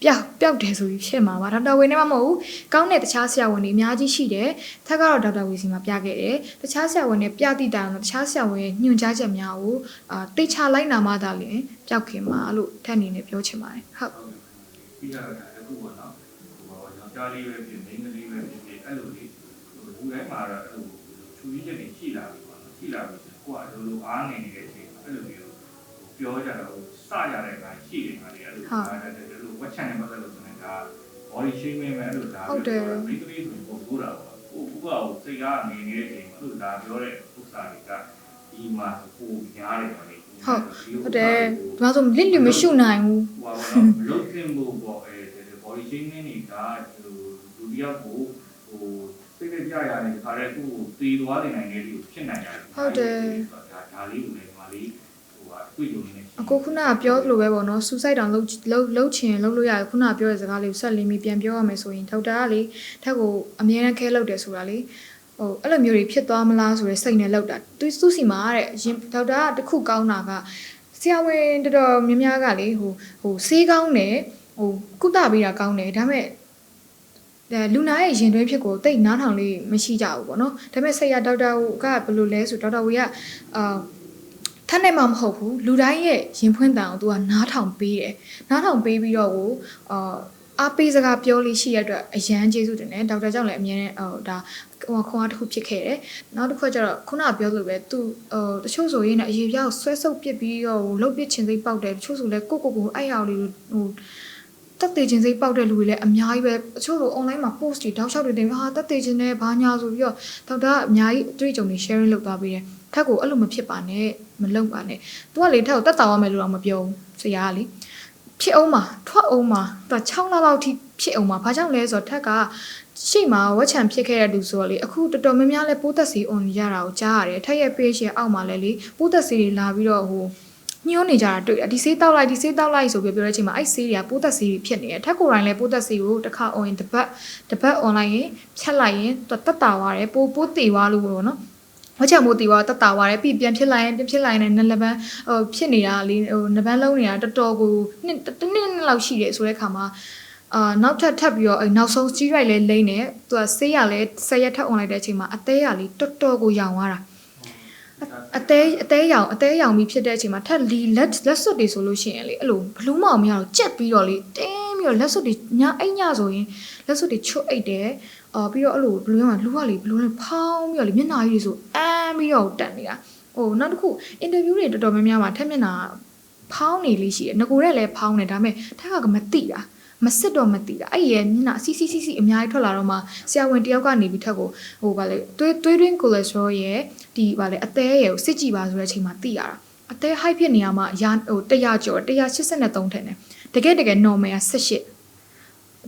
ပျောက်တယ်ဆိုပြီးဖြစ်မှာပါဒေါက်တာဝေနဲ့မှမဟုတ်ဘူးကောင်းတဲ့တခြားဆရာဝန်တွေအများကြီးရှိတယ်ထက်ကတော့ဒေါက်တာဝေစီမှာပြခဲ့တယ်တခြားဆရာဝန်တွေပြသည့်တိုင်တော့တခြားဆရာဝန်ရဲ့ညွှန်ကြားချက်များကိုတေချာလိုက်နာမှသာလျှင်ပျောက်ခင်မှာလို့ထက်အနေနဲ့ပြောချင်ပါတယ်ဟုတ်ပြီးတော့အခုပေါ့နော်ဟိုယောက်ျားလေးပဲဖြစ်မိန်းကလေးပဲဖြစ်အဲ့လိုလေဘူးတိုင်းမှာတော့ဟိုချူကြီးချက်တွေရှိလာပြီပေါ့နော်ရှိလာပြီကိုကလိုအားနေနေတဲ့အချိန်အဲ့လိုမျိုးပြောကြတော့စရတဲ့အခါရှိတယ်ခါလေးအဲ့လိုလိုဝက်ချန်နဲ့ပတ်သက်လို့ဆိုရင်ဒါ body shaming ပဲအဲ့လိုဒါမိန်းကလေးဆိုရင်ပို့တာပေါ့ကိုကစိတ်ကားနေနေတဲ့အချိန်အဲ့လိုဒါပြောတဲ့ဥစ္စာတွေကဒီမှာပိုများတယ်ပေါ့လေဟုတ်တယ်ဒါဆိုလစ်လျမရှိနိုင်ဘူးဟိုပါတော့မလုပ်ခင်ဘူးပေါ့body shaming တွေကလူတယောက်ကိုဟိုစိတ်နဲ့ကြရတယ်ခါတဲ့သူ့ကိုตีသွားနိုင်တဲ့လူဖြစ်နိုင်တယ်ဟုတ်တယ်ဒါလေးကိုလည်းဒီမှာလေးဟိုတွေ့လို့နေအခုခုနကပြောလို့ပဲပေါ့နော် suicide တောင်လုပ်ချင်လုပ်လို့ရတယ်ခုနကပြောတဲ့စကားလေးကိုဆက်လင်းပြီးပြန်ပြောရမယ်ဆိုရင်ဒေါက်တာကလေထက်ကိုအမြဲတမ်းခဲလုပ်တယ်ဆိုတာလေဟိုအဲ့လိုမျိုးတွေဖြစ်သွားမလားဆိုရယ်စိတ်နဲ့လောက်တာသူစီမှာတဲ့ဒေါက်တာကတခုကောင်းတာကဆရာဝန်တော်တော်များများကလေဟိုဆေးကောင်းတယ်ဟိုကုသပေးတာကောင်းတယ်ဒါပေမဲ့လူနာရဲ့ရင်တွင်းဖြစ်ကိုတိတ်နားထောင်လေးမရှိကြဘူးပေါ့နော်ဒါပေမဲ့ဆရာဒေါက်တာကဘယ်လိုလဲဆိုဒေါက်တာဝေကထက်နဲ့မှမဟုတ်ဘူးလူတိုင်းရဲ့ရင်ဖွင့်တန်အောင်သူကနားထောင်ပေးတယ်နားထောင်ပေးပြီးတော့ကိုအားပေးစကားပြောလို့ရှိရတဲ့အတွက်အရန်ကျေးဇူးတင်တယ်ဒေါက်တာကြောင့်လည်းအမြဲတမ်းဒါခွန်အားတစ်ခုဖြစ်ခဲ့တယ်နောက်တစ်ခုကျတော့ခုနပြောလို့ပဲသူတချို့ဆိုရင်လည်းအရေးပြားကိုဆွဲဆုပ်ပစ်ပြီးတော့လှုပ်ပစ်ချင်စိတ်ပေါက်တယ်တချို့ဆိုလည်းကိုအဲ့အောင်လေးဟိုတက်သေးခြင်းစိတ်ပေါက်တဲ့လူတွေလည်းအများကြီးပဲတချို့လို online မှာ post တွေတောက်လျှောက်တွေတင်ဟာတက်သေးခြင်းနဲ့ဘာညာဆိုပြီးတော့ဒေါက်တာကအများကြီးအတွေ့အကြုံတွေ sharing လုပ်သွားပေးတယ်ထက်ကိုအဲ့လိုမဖြစ်ပါနဲ့မလုပ်ပါနဲ့သူကလေထက်ကိုတက်တာရမယ်လို့တော့မပြောဘူးဆရာကလေဖြစ်အောင်မှာထွက်အောင်မှာသူ6လလောက်ထိဖြစ်အောင်မှာဘာကြောင့်လဲဆိုတော့ထက်ကရှေ့မှာဝက်ချံဖြစ်ခဲ့တဲ့လူဆိုတော့လေအခုတော်တော်များများလဲပိုးသက်စီ on ရတာကိုကြားရတယ်ထက်ရဲ့ page ရဲ့အောက်မှာလဲလေပိုးသက်စီတွေလာပြီးတော့ဟိုညှိုးနေကြတာတွေ့ဒီဆေးတောက်လိုက်ဆိုပြီးပြောတဲ့အချိန်မှာအဲ့ဆေးတွေကပိုးသက်ဆေးတွေဖြစ်နေတယ်ထက်ကိုယ်တိုင်လည်းပိုးသက်ဆေးကိုတစ်ခါ on တပတ် online ရင်ဖြတ်လိုက်ရင်တက်တာသွားတယ်ပိုးတေသွားလို့ပေါ့နော်ဝချမိုးတီသွားတက်တာသွားတယ်ပြီးပြန်ဖြစ်လိုက်ရင်နလပန်းဖြစ်နေတာလေနပန်းလုံးနေတာတော်တော်ကိုနှစ်လောက်ရှိတယ်ဆိုတဲ့ခါမှာနောက်ထပ်ပြီးတော့နောက်ဆုံးကြီးရိုက်လဲလိမ့်နေသူကဆေးရလဲ10ရက်ထပ် on လိုက်တဲ့အချိန်မှာအသေးရလေးတော်တော်ကိုရောင်သွားတာအသေးရောင်ပြီးဖြစ်တဲ့အချိန်မှာထက်လီလက်စွပ်တွေဆိုလို့ရှိရင်လေအဲ့လိုဘလူးမောင်မရတော့ကြက်ပြီးတော့လေတင်းပြီးတော့လက်စွပ်တွေညအိတ်ညဆိုရင်လက်စွပ်တွေချွတ်အိတ်တယ်ပြီးတော့အဲ့လိုဘလူးကလေဘလူးနဲ့ဖောင်းပြီးတော့လေမျက်နှာကြီးတွေဆိုအမ်းပြီးတော့တက်နေတာဟိုနောက်တစ်ခုအင်တာဗျူးတွေတော်တော်များများမှာထက်မျက်နှာဖောင်းနေလေးရှိတယ်ငကိုရက်လည်းဖောင်းနေဒါပေမဲ့ထက်ကမသိတာမစစ်တော့မသိတာအဲ့ရဲ့မျက်နှာစီအများကြီးထွက်လာတော့မှဆရာဝန်တယောက်ကနေပြီးထက်ကိုဟိုဗာလေသွေးတွင်းကိုလက်စထရောရဲ့ဒီဗာလေအသေးရဲ့ကိုစစ်ကြည့်ပါဆိုတဲ့အချိန်မှာသိရတာအသေး high ဖြစ်နေရမှာဟို100ကျော်183ထက်နေတကယ် normal က18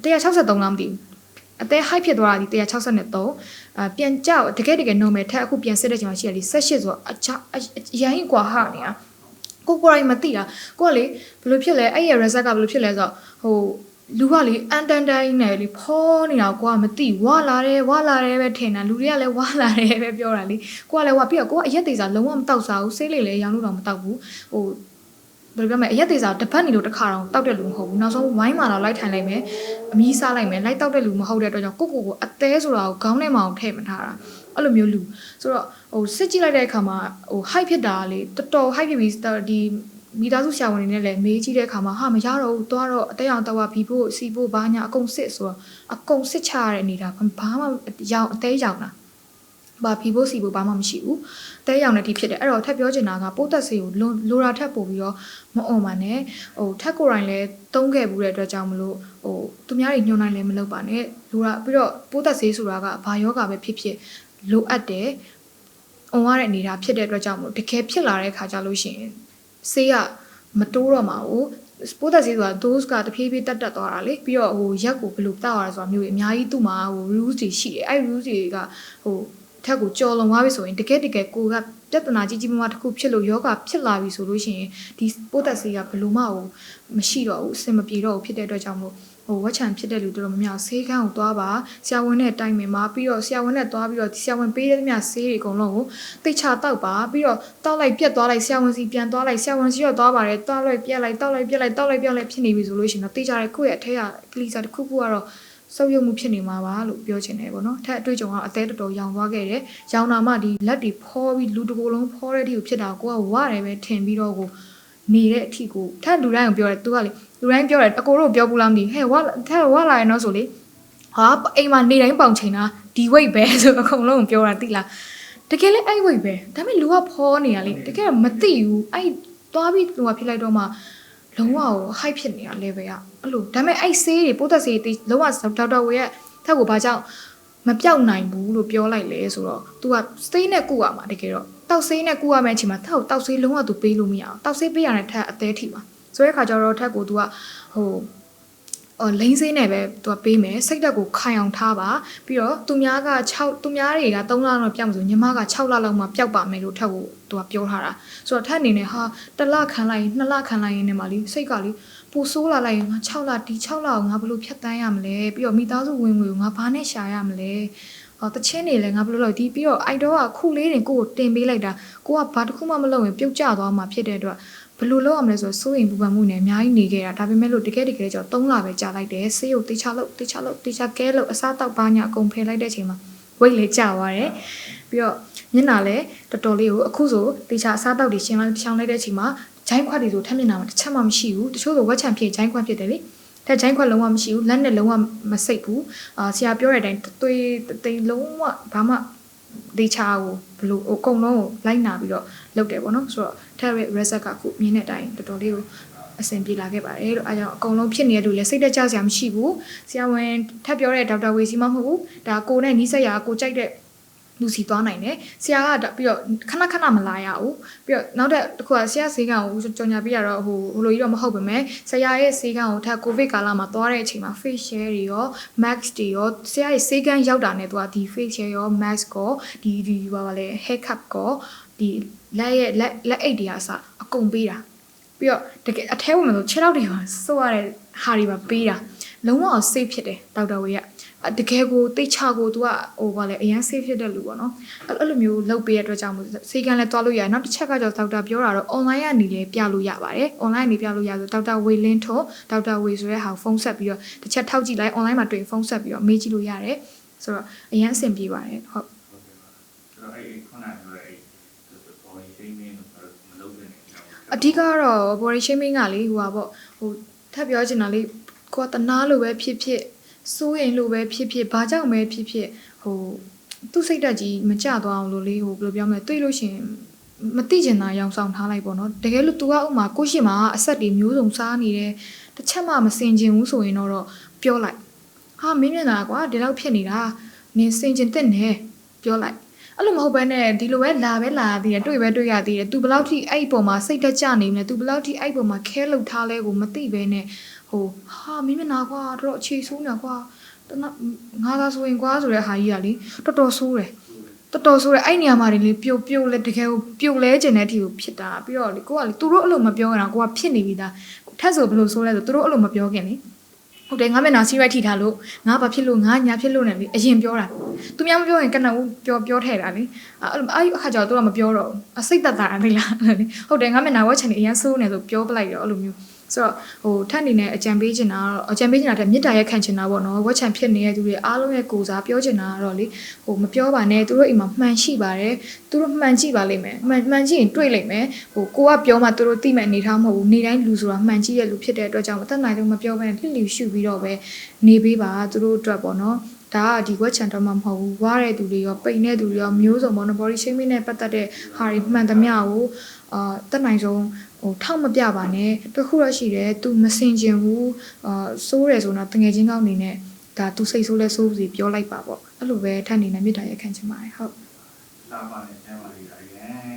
163လားမသိဘူးအသေး high ဖြစ်သွားတာဒီ163ပြန်ကြောက်တကယ် normal ထက်အခုပြန်စစ်တဲ့အချိန်မှာရှိရလေ18ဆိုတော့အရင်กว่าဟာနေတာကိုယ်မသိတာကိုကလေဘယ်လိုဖြစ်လဲအဲ့ရဲ့ result ကဘယ်လိုဖြစ်လဲဆိုတော့ဟိုလူကလေအန်တန်တိုင်းနဲ့လေဖောနေတာကိုကမသိဝါလာတယ်ပဲထင်တာလူတွေကလည်းဝါလာတယ်ပဲပြောတာလေကိုကလည်းဝါပြီးတော့ကိုကအရက်သေးစားလုံးဝမတောက်စားဘူးဆေးလေးလည်းရောင်းလို့တော့မတောက်ဘူးဟိုဘယ်လိုပြောမလဲအရက်သေးစားတစ်ပတ်နေလို့တစ်ခါတော့တောက်တဲ့လူမဟုတ်ဘူးနောက်ဆုံးဝိုင်းမှာတော့လိုက်ထိုင်လိုက်မယ်အမီးစားလိုက်မယ်လိုက်တောက်တဲ့လူမဟုတ်တဲ့အတွက်ကြောင့်ကိုအသေးဆိုတာကိုခေါင်းထဲမှာထည့်မထားတာအဲ့လိုမျိုးလူဆိုတော့ဟိုစစ်ကြည့်လိုက်တဲ့အခါမှာဟို high ဖြစ်တာလေတော်တော် high ဖြစ်ပြီးဒီမိသားစုဆရာဝန်တွေနဲ့လည်းမေးကြည့်တဲ့အခါမှာဟာမရတော့ဘူးသွားတော့အတဲအောင်တော့ဘီဖို့စီဖို့ဘာညာအကုန်စစ်ဆိုတော့အကုန်စစ်ချရတဲ့နေတာဘာမှရောင်အသေးရောင်တာ ဘာဖီဖို့စီဖို့ဘာမှမရှိဘူးတဲရောင်တဲ့ဒီဖြစ်တယ်အဲ့တော့ထပ်ပြောချင်တာကပိုးသက်ဆေးကိုလိုရာထပ်ပို့ပြီးတော့မអော်ပါနဲ့ဟိုထက်ကိုယ်တိုင်လည်းတုံးခဲ့ဘူးတဲ့အတွက်ကြောင့်မလို့ဟိုသူများတွေညှို့နိုင်လည်းမလုပ်ပါနဲ့လိုရာပြီးတော့ပိုးသက်ဆေးဆိုတာကဘာယောဂပဲဖြစ်ဖြစ်လိုအပ်တယ်အုံရတဲ့အနေထားဖြစ်တဲ့အတွက်ကြောင့်မလို့တကယ်ဖြစ်လာတဲ့ခါကြလို့ရှိရင်ဆေးကမတိုးတော့မှာဘူးပိုးသက်ဆေးဆိုတာ dose ကတဖြည်းဖြည်းတက်သွားတာလေပြီးတော့ဟိုရက်ကိုဘယ်လိုတောက်ရလဲဆိုတာမျိုးကြီးအများကြီးသူ့မှာဟို rules တွေရှိတယ်အဲ့ rules တွေကဟိုထက်ကိုကြော်လွန်သွားပြီဆိုရင်တကယ်ကိုကပြဿနာကြီးမားတစ်ခုဖြစ်လို့ယောဂဖြစ်လာပြီဆိုလို့ရှိရင်ဒီပိုးသက်ဆေးကဘယ်လိုမှဟိုမရှိတော့ဘူးအဆင်မပြေတော့ဘူးဖြစ်တဲ့အတွက်ကြောင့်မို့ဟိုဝက်ချံဖြစ်တဲ့လူတို့တော့မများဆေးကန်းကိုသွားပါဆရာဝန်နဲ့တိုင်ပင်ပါပြီးတော့ဆရာဝန်နဲ့သွားပြီးတော့ဆရာဝန်ပေးတဲ့မြဆေးတွေအကုန်လုံးကိုသိချတောက်ပါပြီးတော့တောက်လိုက်ပြက်သွားလိုက်ဆရာဝန်စီပြန်သွားလိုက်ဆရာဝန်စီတော့သွားပါတယ်တောက်လိုက်ပြက်လိုက်တောက်လိုက်ပြက်လိုက်တောက်လိုက်ပြက်လိုက်ဖြစ်နေပြီဆိုလို့ရှိရင်တော့သိကြတယ်ကိုယ့်ရဲ့အထက်ကကလီစာတစ်ခုခုကတော့ဆုပ်ယုပ်မှုဖြစ်နေမှာပါလို့ပြောချင်တယ်ပေါ့နော်ထက်အတွေ့အကြုံကအသေးတော်ရောင်သွားခဲ့တယ်ရောင်နာမှဒီလက်တွေဖောပြီးလူတစ်ကိုယ်လုံးဖောတဲ့အထိကိုဖြစ်တာကိုကဝရတယ်ပဲထင်ပြီးတော့ကိုနေတဲ့အထိကိုထက်လူတိုင်းကိုပြောတယ်သူကလေလူတိုင်းပြောတယ်အကိုတို့ပြောဘူးလားမသိဟဲ့ဝါထက်ဝါလာရင်တော့ဆိုလေဟာအိမ်မှာနေတိုင်းပေါင်ချိန်တာဒီ weight ပဲဆိုအကုန်လုံးကိုပြောတာသိလားတကယ်လဲအဲ့ weight ပဲဒါပေမဲ့လူကဖောနေရလေတကယ်မသိဘူးအဲ့သွားပြီးလူကဖြစ်လိုက်တော့မှလုံးဝကို high ဖြစ်နေတာ level ကအဲ့လိုဒါပေမဲ့အဲ့ဆေးတွေပိုးသက်ဆေးတွေလုံးဝဒေါက်တာဝေရဲ့ထက်ကိုဘာကြောင့်မပြောက်နိုင်ဘူးလို့ပြောလိုက်လေဆိုတော့ तू ကဆေးနဲ့ကုရမှာတကယ်တော့တောက်ဆေးနဲ့ကုရမယ့်အချိန်မှာထက်ကိုတောက်ဆေးလုံးဝ तू ပေးလို့မရအောင်တောက်ဆေးပေးရတဲ့ထက်အသေးထိပါဆိုတဲ့ခါကျတော့ထက်ကို तू ကဟိုလိမ့်ဆေးနဲ့ပဲ तू ကပေးမယ်စိတ်တက်ကိုခိုင်အောင်ထားပါပြီးတော့သူများတွေက3လတော့ပြောက်မှာဆိုညီမက6လလောက်မှပျောက်ပါမယ်လို့ထက်ကို तू ကပြောထားတာဆိုတော့ထက်အနေနဲ့ဟာ1လခံလိုက်ရင်2လခံလိုက်ရင်နဲ့မှလीစိတ်ကလीပိုဆိုးလာလိုက်ရင်ငါ6လဒီ6လကိုငါဘယ်လိုဖြတ်တန်းရမလဲပြီးတော့မိသားစုဝင်ငွေကိုငါဘာနဲ့ရှာရမလဲတချင်းနေလဲငါဘယ်လိုလုပ်ဒီပြီးတော့အိုက်တော့ကခုလေးတွေကိုတင်ပေးလိုက်တာကိုကဘာတစ်ခုမှမလုပ်ရင်ပြုတ်ကျသွားမှာဖြစ်တဲ့အတွက်ဘယ်လိုလုပ်ရမလဲဆိုစိုးရင်ပူပန်မှုနဲ့အများကြီးနေခဲ့တာဒါပေမဲ့လို့တကယ်ကျတော့3လပဲကြာလိုက်တယ်ဆေးကိုတေချာကဲလို့အစားတောက်ပါညာအကုန်ဖယ်လိုက်တဲ့အချိန်မှာဝိတ်လေကျသွားတယ်ပြီးတော့မျက်နှာလဲတော်တော်လေးကိုအခုဆိုတေချာအစားတောက်တွေရှင်းလိုက်တဲ့အချိန်မှာဂျိုင်းခွက်တွေဆိုထက်မျက်နှာမှာတစ်ချက်မှမရှိဘူးတချို့ဆိုဝက်ချံဖြစ်ဂျိုင်းခွက်ဖြစ်တယ်လေတဲ့ဂျိုင်းခွက်လုံးဝမရှိဘူးလက်နဲ့လုံးဝမစိတ်ဘူးဆရာပြောတဲ့အတိုင်းတိမ်လုံးဝဘာမှဒေချာကိုဘလို့အကုန်လုံးကိုလိုက်နာပြီးတော့လုပ်တယ်ပေါ့နော်ဆိုတော့ထက်ရဲ့ result ကအခုမြင်တဲ့အတိုင်းတော်တော်လေးကိုအဆင်ပြေလာခဲ့ပါတယ်လို့အားကြောင့်အကုန်လုံးဖြစ်နေတဲ့လူလည်းစိတ်တက်ကြစရာမရှိဘူးဆရာဝန်ထပ်ပြောတဲ့ဒေါက်တာဝေစီမမဟုတ်ဘူးဒါကိုနဲ့နီးစက်ရာကိုကြိုက်တဲ့လူစီသွားနိုင်တယ်ဆရာကပြီးတော့ခဏမလာရဘူးပြီးတော့နောက်တစ်ခုကဆရာဈေးကန်ကိုကြော်ညာပြရတော့ဟိုလိုကြီးတော့မဟုတ်ပါမယ်ဆရာရဲ့ဈေးကန်ကိုထပ်ကိုဗစ်ကာလမှာသွားတဲ့အချိန်မှာ face share တွေရော max တွေရောဆရာရဲ့ဈေးကန်ရောက်တာနဲ့သူကဒီ face share ရော max ကိုဒီဘာလဲ hair cut ကိုဒီလက်အိတ်တွေအစအကုန်ပေးတာပြီးတော့တကယ်အထဲဝင်လို့ခြေထောက်တွေပါစိုးရတဲ့ဟာတွေပါပေးတာလုံးဝ safe ဖြစ်တယ်ဒေါက်တာဝေကတကယ်ကိုတိတ်ချကို तू ကဟိုဘာလဲအရန် safe ဖြစ်တဲ့လူပေါ့နော်အဲ့လိုမျိုးလုပ်ပေးရတဲ့အတွက်ကြောင့်စေကန်းလဲတွားလို့ရတယ်နောက်တစ်ချက်ကကြောင့်ဒေါက်တာပြောတာတော့ online ကနေလည်းပြလို့ရပါတယ် online ကနေပြလို့ရဆိုဒေါက်တာဝေလင်းထွန်းဒေါက်တာဝေဆိုတဲ့ဟာကိုဖုန်းဆက်ပြီးတော့တစ်ချက်ထောက်ကြည့်လိုက် online မှာတွေ့ဖုန်းဆက်ပြီးတော့မေးကြည့်လို့ရတယ်ဆိုတော့အရန်အဆင်ပြေပါတယ်ဟုတ်အဲ့ခုနကပြောတဲ့body shaming မလုပ်တဲ့နေအဓိကတော့ body shaming ကလေဟိုပါပေါ့ဟိုထပ်ပြောချင်တာလေကိုကတနာလိုပဲဖြစ်စိုးရင်လို့ပဲဖြစ်ဘာကြောင့်ပဲဖြစ်ဟိုသူ့စိတ်ဓာတ်ကြီးမကြသွားအောင်လို့လေဟိုဘယ်လိုပြောမလဲတွေးလို့ရှိရင်မသိကျင်တာရောင်ဆောင်ထားလိုက်ပေါ့နော်တကယ်လို့ तू ကဥမာကိုရှိမှာအဆက်တွေမျိုးစုံစားနေတယ်တစ်ချက်မှမစင်ကျင်ဘူးဆိုရင်တော့ပြောလိုက်ဟာမင်းမျက်နှာကွာဒီလောက်ဖြစ်နေတာနင်စင်ကျင်တဲ့နဲ့ပြောလိုက်အဲ့လိုမဟုတ်ဘဲနဲ့ဒီလိုပဲလာရသေးတယ်တွေ့ရသေးတယ် तू ဘယ်လောက်ထိအဲ့ပေါ်မှာစိတ်တက်ကြနေမလဲ तू ဘယ်လောက်ထိအဲ့ပေါ်မှာခဲလှုပ်ထားလဲကိုမသိဘဲနဲ့ဟိုဟာမင်းမျက်နှာကွာတော့အခြေဆိုးနေကွာငါသာဆိုရင်ကွာဆိုတဲ့ဟာကြီးကလေတော်တော်ဆိုးတယ်အဲ့နေရာမှာလေပြိုလဲတကယ်ကိုပြိုလဲကျင်တဲ့အထိကိုဖြစ်တာပြီးတော့လေကိုကလေသူတို့အဲ့လိုမပြောကြတာကိုကဖြစ်နေပြီသားထက်ဆိုဘယ်လိုဆိုးလဲဆိုသူတို့အဲ့လိုမပြောခင်လေဟုတ်တယ်ငါမျက်နှာစီးရိုက်ထိထားလို့ငါဘာဖြစ်လို့ငါညာဖြစ်လို့နဲ့လေအရင်ပြောတာသူများမပြောရင်ကနဦးပြောထဲတာလေအဲ့အခါကျတော့သူကမပြောတော့အစိတ်သက်သာတယ်လားဟုတ်တယ်ငါမျက်နှာဝက်ချင်နေအရင်ဆိုးနေဆိုပြောပလိုက်တော့အဲ့လိုမျိုးဆိုတော့ဟိုထက်အနေနဲ့အကြံပေးချင်တာတဲ့မေတ္တာရက်ခံချင်တာပေါ့နော်ဝက်ချံဖြစ်နေတဲ့သူတွေအားလုံးရဲ့ကိုစားပြောချင်တာကတော့လေဟိုမပြောပါနဲ့သူတို့အိမ်မှာမှန်ရှိပါတယ်သူတို့မှန်ကြည့်ပါလိမ့်မယ်မှန်ကြည့်ရင်တွေ့လိမ့်မယ်ဟိုကိုကပြောမှသူတို့သိမဲ့အနေထားမဟုတ်ဘူးနေတိုင်းလူဆိုတာမှန်ကြည့်ရဲ့လူဖြစ်တဲ့အတွက်ကြောင့်မတတ်နိုင်တော့မပြောဘဲနဲ့လှိရှုပြီးတော့ပဲနေပေးပါသူတို့အတွက်ပေါ့နော် ဒါကဒီဝက်ချန်တော့မှမဟုတ်ဘူးဝါတဲ့သူတွေရောပိန်တဲ့သူတွေရောမျိုးစုံပေါ့နော် body shaming နဲ့ပတ်သက်တဲ့ဟာတွေမှန်သမျှကိုတက်နိုင်ဆုံးထောက်မပြပါနဲ့တခုတော့ရှိတယ် तू မစင်ကျင်ဘူးစိုးတယ်ဆိုတော့တငယ်ချင်းကောင်းနေနဲ့ဒါ तू စိတ်ဆိုးလဲစိုးစီပြောလိုက်ပါပေါ့အဲ့လိုပဲထပ်နေနဲ့မြစ်တာရက်ခံချင်ပါတယ်ဟုတ်လာပါနဲ့ကျမ်းပါလေးတာရင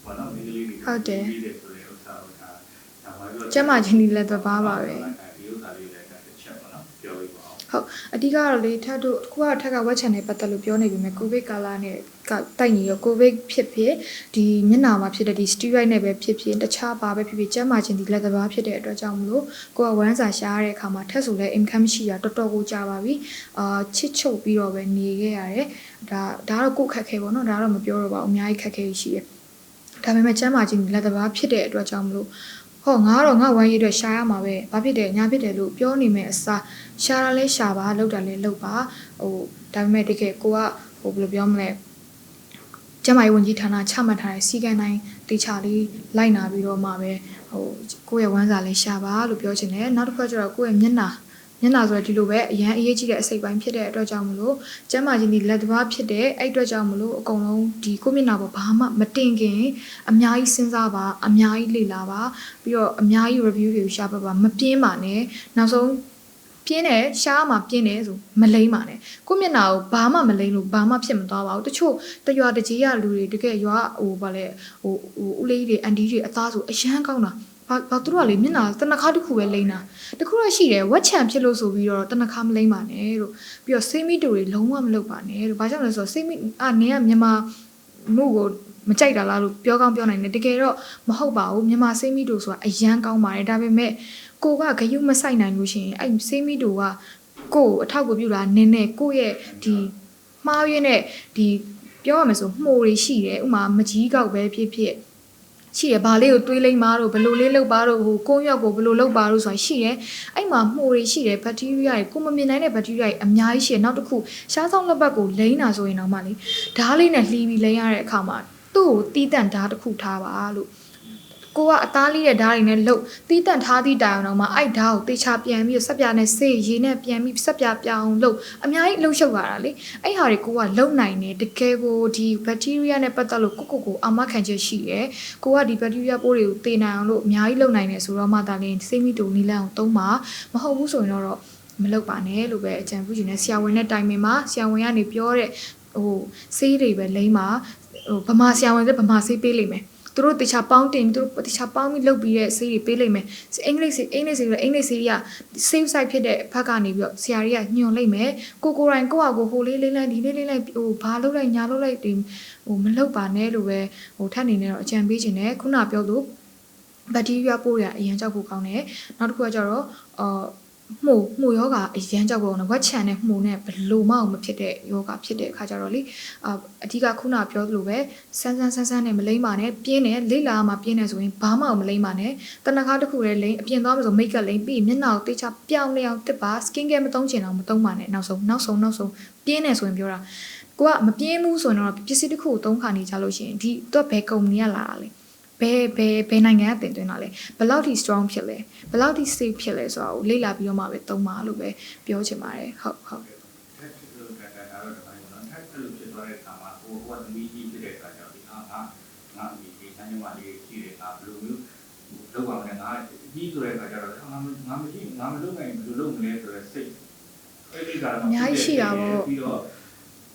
်ဘာလို့မိကလေးတွေဟုတ်တယ်ပြီးတယ်ဆိုတဲ့ဥစ္စာကိုဒါမှပြောကျမချင်းဒီလက်သဘာပါပဲဒီဥစ္စာလေးလည်းတစ်ချက်ပေါ့နော်ပြောပြီးပါအောင်ဟုတ်အဓိကတော့လေထပ်တို့ခုကထက်က web channel ပတ်သက်လို့ပြောနေပြီမဲ့ကိုဗစ်ကာလနဲ့ကတိုက်နေရောကိုဗစ်ဖြစ်ဖြစ်ဒီမျက်နှာမှာဖြစ်တဲ့ဒီ steroid နဲ့ပဲဖြစ်ဖြစ်တခြားပါပဲဖြစ်ဖြစ်ကျန်းမာခြင်းဒီလက်သဘာဖြစ်တဲ့အတွက်ကြောင့်မလို့ကိုကဝမ်းစာရှားရတဲ့အခါမှာထက်ဆိုလဲ income မရှိတာတော်တော်ကိုကြာပါပြီချစ်ချုပ်ပြီးတော့ပဲနေခဲ့ရတယ်ဒါတော့ကိုခက်ခဲပေါ့နော်ဒါတော့မပြောတော့ပါဘူးအများကြီးခက်ခဲရှိတယ်ဒါပေမဲ့ကျန်းမာခြင်းဒီလက်သဘာဖြစ်တဲ့အတွက်ကြောင့်မလို့ဟောငါတော့ငါဝမ်းရည်အတွက်ရှားရမှာပဲဘာဖြစ်တယ်ညာဖြစ်တယ်လို့ပြောနေမယ်အစားရှားတာလဲရှားပါလောက်တာလဲလောက်ပါဒါပေမဲ့တကယ်ကိုကဘယ်လိုပြောမလဲကျမကြီးဝန်ကြီးဌာနချမှတ်ထားတဲ့စီကံတိုင်းတေချာလေးလိုက်နာပြီးတော့မှပဲကိုယ့်ရဲ့ဝမ်းစာလေးရှားပါလို့ပြောချင်တယ်နောက်တစ်ခါကျတော့ကိုယ့်ရဲ့မျက်နှာဆိုတော့ဒီလိုပဲအရန်အေးကြီးတဲ့အစိပ်ပိုင်းဖြစ်တဲ့အတွက်ကြောင့်မလို့ကျမကြီးဒီလက်တစ်ပါးဖြစ်တဲ့အဲ့အတွက်ကြောင့်မလို့အကုန်လုံးဒီကိုမျက်နှာပေါ်ဘာမှမတင်ခင်အများကြီးစဉ်းစားပါအများကြီးလေ့လာပါပြီးတော့အများကြီး review တွေရှာပါမပြင်းပါနဲ့နောက်ဆုံးပြင်းတယ်ရှားမှပြင်းတယ်ဆိုမလိမ့်ပါနဲ့ကိုမျက်နှာကိုဘာမှမလိမ့်လို့ဘာမှဖြစ်မသွားပါဘူးတချို့တရွာတကြီးရလူတွေတကယ်ရွာဗာလဲဦးလေးတွေအန်တီတွေအသားဆိုအရန်ကောင်းတာဘာသူတို့ကလေမျက်နှာတနခါတစ်ခုပဲလိမ့်တာတခုတော့ရှိတယ်ဝက်ချန်ဖြစ်လို့ဆိုပြီးတော့တနခါမလိမ့်ပါနဲ့လို့ပြီးတော့ဆေးမီတူတွေလုံးဝမလုပ်ပါနဲ့လို့ဘာကြောင့်လဲဆိုတော့ဆေးမီနင်းကမြန်မာမှုကိုမကြိုက်တာလားလို့ပြောကောင်းပြောနိုင်တယ်တကယ်တော့မဟုတ်ပါဘူးမြန်မာဆေးမီတူဆိုတာအရန်ကောင်းပါတယ်ဒါပေမဲ့ကိုကဂယုမဆိုင်နိုင်လို့ရှိရင်အဲ့ဆေးမီတူကကိုအထောက်ကိုပြုတာနင်းနဲ့ကိုရဲ့ဒီမှားရင်းနဲ့ဒီပြောရမယ်ဆိုမှုတွေရှိတယ်ဥမာမကြီးကောက်ပဲဖြစ်ဖြစ်ရှိရဘာလေးကိုတွေးလိမ့်မာတို့ဘလို့လေးလောက်ပါတို့ဟိုကုန်းရောက်ကိုဘလို့လောက်ပါတို့ဆိုတာရှိတယ်အဲ့မှာမှုတွေရှိတယ်ဘက်တီးရီးယားတွေကိုမမြင်နိုင်တဲ့ဘက်တီးရီးယားတွေအများကြီးရှိတယ်နောက်တစ်ခုရှားဆောင်လက်ပတ်ကိုလိမ့်တာဆိုရင်တော့မှလေဓားလေးနဲ့လှီးပြီးလိမ့်ရတဲ့အခါမှာသူ့ကိုတီးတန့်ဓားတစ်ခုထားပါလို့ကိုကအသားလေးတဲ့ဓာတ်တွေနဲ့လှုပ်တီးတန့်ထားသည့်တိုင်အောင်မှအဲ့ဓာတ်ကိုတေချာပြန်ပြီးဆက်ပြနဲ့ဆေးရေနဲ့ပြန်ပြီးဆက်ပြပြောင်းလှုပ်အများကြီးလှုပ်ရှုပ်ရတာလေအဲ့ဟာတွေကိုကလှုပ်နိုင်တယ်တကယ်ကိုဒီဘက်တီးရီးယားနဲ့ပတ်သက်လို့ကိုအာမခံချက်ရှိတယ်ကိုကဒီဘက်တီးရီးယားပိုးတွေကိုတေနိုင်အောင်လို့အများကြီးလှုပ်နိုင်တယ်ဆိုတော့မှဒါလည်းဆေးမီတိုနီလန်ကိုသုံးပါမဟုတ်ဘူးဆိုရင်တော့မလုပ်ပါနဲ့လို့ပဲအကြံပြုချင်တယ်ဆရာဝန်နဲ့တိုင်ပင်မှာဆရာဝန်ကနေပြောတဲ့ဆေးတွေပဲလိမ့်ပါဗမာဆရာဝန်ကဗမာဆေးပေးလိမ့်မယ်သူတို့တခြားပေါင်းတင်သူတို့တခြားပေါင်းပြီးလုပ်ပြီးတဲ့ဆေးတွေပေးလိုက်မယ်အင်္ဂလိပ်ဆေးတွေက save site ဖြစ်တဲ့ဘက်ကနေပြီးတော့ဆရာကြီးကညွှန်လိုက်မယ်ကိုရိုင်းကိုယ့်ဟာကိုဟိုလေးလေးလိုက်ဒီလေးလေးလိုက်ဘာလုပ်လိုက်ညာလုပ်လိုက်ဒီမလုပ်ပါနဲ့လို့ပဲထပ်နေနေတော့အကြံပေးခြင်းနဲ့ခုနပြောလို့ဘက်တီးရီးယားပိုးတွေအရင်ကြောက်ဖို့ကောင်းတယ်နောက်တစ်ခုကကျတော့မှုယောဂအရန်ကြောက်ဖို့နော်ဝက်ချန်နဲ့မှုနဲ့ဘလို့မှမဖြစ်တဲ့ယောဂဖြစ်တဲ့အခါကျတော့လေအဓိကခုနပြောသလိုပဲဆန်းနဲ့မလိမ့်ပါနဲ့ပြင်းတယ်လိလာမှပြင်းတယ်ဆိုရင်ဘာမှမလိမ့်ပါနဲ့တနခါတစ်ခုလည်းလိမ့်အပြင်သွားမလို့မိတ်ကပ်လိမ့်ပြီးမျက်နှာကိုတေချာပြောင်းနေအောင်တစ်ပါ skin care မသုံးချင်အောင်မသုံးပါနဲ့နောက်ဆုံးပြင်းတယ်ဆိုရင်ပြောတာကိုကမပြင်းဘူးဆိုရင်တော့ပစ္စည်းတစ်ခုကိုသုံးခါနေကြလို့ရှိရင်ဒီတော့ဘယ်ကုမ္ပဏီကလာတာလဲဘယ်နိုင်ငံကတင်သွင်းတာလဲဘယ်လောက်ထိ strong ဖြစ်လဲဘယ်လောက်ထိ safe ဖြစ်လဲဆိုတာကိုလေ့လာပြီးတော့မှပဲသုံးပါလို့ပဲပြောချင်ပါတယ်ဟုတ်ဒါတော့ဖြစ်သွားတဲ့အခါမှာဟိုကသမီးကြီးဖြစ်တဲ့အခါကျတော့ဒီငါအမိဒီတိုင်းမှာလေးရှိတဲ့အခါဘယ်လိုမျိုးလောက်ပါမလဲငါကြီးဆိုတဲ့အခါကျတော့ငါမလုပ်နိုင်ဘယ်လိုလုပ်မလဲဆိုတော့စိတ်အဲ့ဒီကတော့အများကြီးရှိတာပေါ့ပြီးတော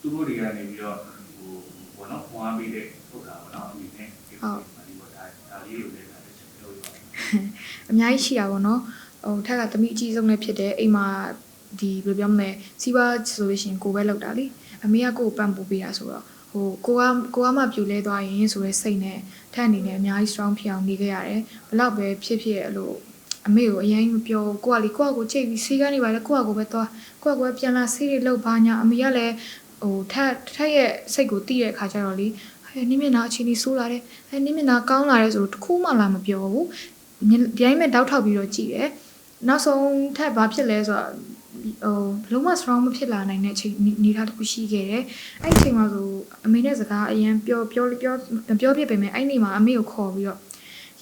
့သူတို့တွေကနေပြီးတော့ဘောနော်ဝါပြီးတဲ့ဟုတ်တာဘောနော်အမိနဲ့ဟုတ်အများကြီးရှိတာပေါ့နော်ထက်ကသမီးအကြီးဆုံးလည်းဖြစ်တယ်အိမ်မှာဒီဘယ်လိုပြောမလဲစီးပွားဆိုလို့ရှိရင်ကိုပဲလောက်တာလေအမေကကိုကိုပန့်ပို့ပေးတာဆိုတော့ကိုကမှပြူလဲသွားရင်ဆိုရဲစိတ်နဲ့ထက်အနေနဲ့အများကြီး strong ဖြစ်အောင်နေခဲ့ရတယ်ဘလောက်ပဲဖြစ်အဲ့လိုအမေကိုအရင်မပြောကိုကလေကိုကိုချိန်ပြီးစီးကနေပါလေကိုပဲသွားကိုပဲပြန်လာစီးတွေလောက်ပါညာအမေကလည်းထက်ရဲ့စိတ်ကိုတီးတဲ့အခါကျတော့လေနင်းမျက်နှာအချင်းကြီးဆိုးလာတယ်နင်းမျက်နှာကောင်းလာတယ်ဆိုတော့တခုမှလာမပြောဘူးဒီတိုင်းမဲ့တောက်ထောက်ပြီးတော့ကြည့်တယ်နောက်ဆုံးထက်ဘာဖြစ်လဲဆိုတော့ဘလုံးမ strong မဖြစ်လာနိုင်တဲ့အချိန်နေထားတစ်ခုရှိခဲ့တယ်အဲ့ဒီအချိန်မှာဆိုအမေနဲ့စကားအရင်ပြောပြပေမဲ့အဲ့ဒီမှာအမေကိုခေါ်ပြီးတော့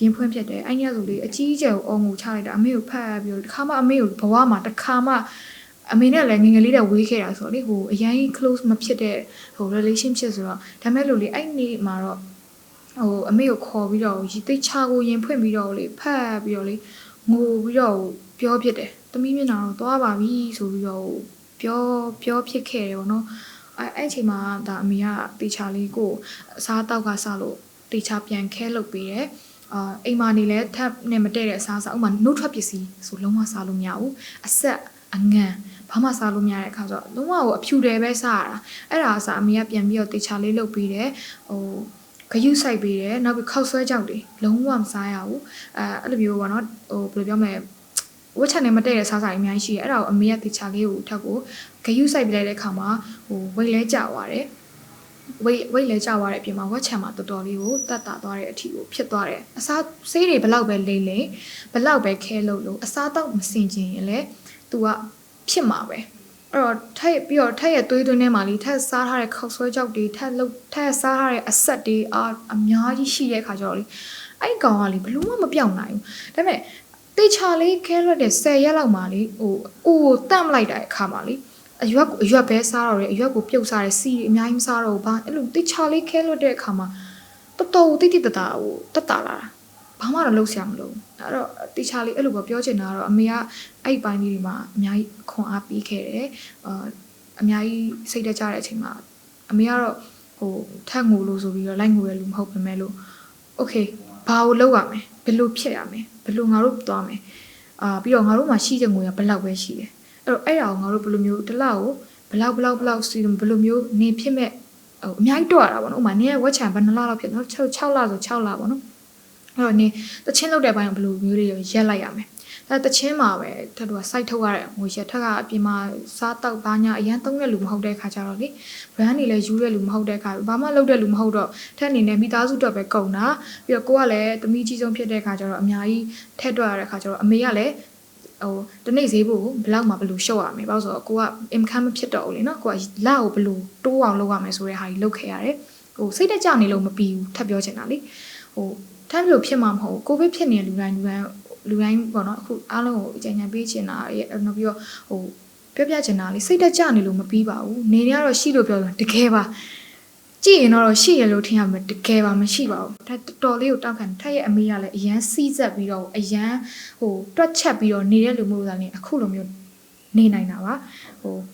ရင်ဖွင့်ဖြစ်တယ်အဲ့ဒီကဆိုလေအကြီးအကျယ်ကိုအော်ငိုချလိုက်တာအမေကိုဖတ်ပြီးတော့တစ်ခါမှအမေကိုဘဝမှာတစ်ခါမှ အမေနဲ့လည်းငငယ်လေးတည်းဝေးခဲ့တာဆိုတော့လေဟိုအရင် close မဖြစ်တဲ့ဟို relationship ဆိုတော့ဒါမဲ့လို့လေအဲ့နေ့မှာတော့ဟိုအမေကိုခေါ်ပြီးတော့ရီသိချကိုရင်ဖွင့်ပြီးတော့လေဖတ်ပြီးတော့လေငိုပြီးတော့ပြောဖြစ်တယ်သမီးမျက်နှာတော့သွားပါပြီဆိုပြီးတော့ပြောဖြစ်ခဲ့တယ်ပေါ့နော်အဲ့အချိန်မှာဒါအမေကတေချာလေးကိုအစားတောက်ကစားလို့တေချာပြန်ခဲလုပ်ပေးတယ်အိမ်မာနေလဲထပ်နဲ့မတည့်တဲ့အစားဥမာနှုတ်ထွက်ပစ္စည်းဆိုလုံးဝစားလို့မရဘူးအဆက်အငံဘာမှစားလို့မရတဲ့အခါဆိုတော့လုံးဝကိုအဖြူတယ်ပဲစားရတာအဲ့ဒါအစားအမေကပြန်ပြီးတော့တေချာလေးလုပ်ပေးတယ်ဟိုဂယုစိုက်ပေးတယ်နောက်ပြီးခောက်ဆွဲကြောက်တွေလုံးဝမစားရဘူးအဲ့လိုမျိုးပေါ့နော်ဟိုဘယ်လိုပြောမလဲဝက်ချန်နဲ့မတည့်တဲ့စားစာအများကြီးရှိတယ်အဲ့ဒါကိုအမေကတေချာလေးကိုထပ်ကိုဂယုစိုက်ပြလိုက်တဲ့အခါမှာဟိုဝိတ်လဲကျသွားတယ်ဝိတ်လဲကျသွားတဲ့အပြင်မှာဝက်ချန်မှာတော်တော်လေးကိုတတ်တာသွားတဲ့အထီကိုဖြစ်သွားတယ်အစားဆေးတွေဘလောက်ပဲလိမ့်လိမ့်ဘလောက်ပဲခဲလို့အစားတော့မစင်ကျင်ရင်လေ तू ကဖြစ်မှာပဲအဲ့တော့ထက်ပြီးတော့ထက်ရဲ့သွေးသွင်းထဲမှာလေထက်စားထားတဲ့ခောက်ဆွဲကြောက်တွေထက်စားထားတဲ့အဆက်တွေအများကြီးရှိတဲ့ခါကျတော့လေအဲ့ကောင်ကလေဘလို့မှမပြောင်းနိုင်ဘူးဒါပေမဲ့တေချာလေးခဲလွတ်တဲ့10ရက်လောက်မှလေဟိုအိုတန့်လိုက်တဲ့အခါမှာလေအရွက်ပဲစားတော့တယ်အရွက်ကိုပြုတ်စားတယ်စီအများကြီးမစားတော့ဘူးဘာအဲ့လိုတေချာလေးခဲလွတ်တဲ့အခါမှာတော်တော်တိတိတတာဟိုတက်တာလာဘာမှတော့လုပ်ဆရာမလို့အဲ့တော့တေချာလေးအဲ့လိုပဲပြောချင်တာကတော့အမေကအဲ့ပိုင်းလေးတွေမှာအများကြီးခွန်အားပေးခဲ့တယ်အများကြီးစိတ်တကြတဲ့အချိန်မှာအမေကတော့ဟိုထက်ငိုလို့ဆိုပြီးတော့လိုက်ငိုရလူမဟုတ်ပဲမဲ့လို့โอเคဘာကိုလုပ်ရမလဲဘယ်လိုဖြစ်ရမလဲဘယ်လိုငါတို့သွားမယ်ပြီးတော့ငါတို့မှာရှိတဲ့ငွေကဘယ်လောက်ပဲရှိတယ်အဲ့တော့အဲ့ဒါကိုငါတို့ဘယ်လိုမျိုးတစ်လောက်ကိုဘယ်လောက်စီဘယ်လိုမျိုးနေဖြစ်မဲ့ဟိုအများကြီးတော့ရတာပေါ့နော်ဥမာနေဝက်ချန်ဘယ်နှလလောက်ဖြစ်နော်6လဆို6လပေါ့နော်အဲ့တော့နေတချင်းလောက်တဲ့ဘိုင်းဘယ်လိုမျိုးတွေရက်လိုက်ရမယ်အဲ့တချင်းမှာပဲထပ်တော့ site ထုတ်ရတဲ့ငွေရက်ထက်ကအပြင်မှာစားတောက်ဘာညာအရန်သုံးတဲ့လူမဟုတ်တဲ့ခါကျတော့လေ brand တွေလည်းယူတဲ့လူမဟုတ်တဲ့ခါဘာမှလုပ်တဲ့လူမဟုတ်တော့ထက်အနေနဲ့မိသားစုတော့ပဲကုန်တာပြီးတော့ကိုကလည်းသမီးကြီးဆုံးဖြစ်တဲ့ခါကျတော့အများကြီးထက်တော့ရတဲ့ခါကျတော့အမေကလည်းဟိုတနေ့ဈေးဖို့ဘယ်လောက်မှဘယ်လိုရှော့ရမလဲဘာလို့ဆိုတော့ကိုက income မဖြစ်တော့ဘူးလေနော်ကိုကလက်ကိုဘယ်လိုတိုးအောင်လုပ်ရမယ်ဆိုတဲ့ဟာကြီးလုပ်ခဲ့ရတယ်ဟိုစိတ်တကြနေလို့မပြီးဘူးထပ်ပြောချင်တာလေဟိုထပ်လို့ဖြစ်မှာမဟုတ်ကိုဗစ်ဖြစ်နေတဲ့လူတိုင်းပေါ့နော်အခုအားလုံးကိုအကြံဉာဏ်ပေးချင်တာနောက်ပြီးတော့ဟိုပြောပြချင်တာလေစိတ်တကြနေလို့မပြီးပါဘူးနေနေကတော့ရှိလို့ပြောတယ်တကယ်ပါကြည့်ရင်တော့ရှိရလို့ထင်ရမယ်တကယ်ပါမရှိပါဘူးဒါတော်လေးကိုတောက်ခံထက်ရဲ့အမေကလည်းအရန်စီးဆက်ပြီးတော့အရန်ဟိုတွက်ချက်ပြီးတော့နေတဲ့လူမျိုးသားလည်းအခုလိုမျိုးနေနိုင်တာပါဟို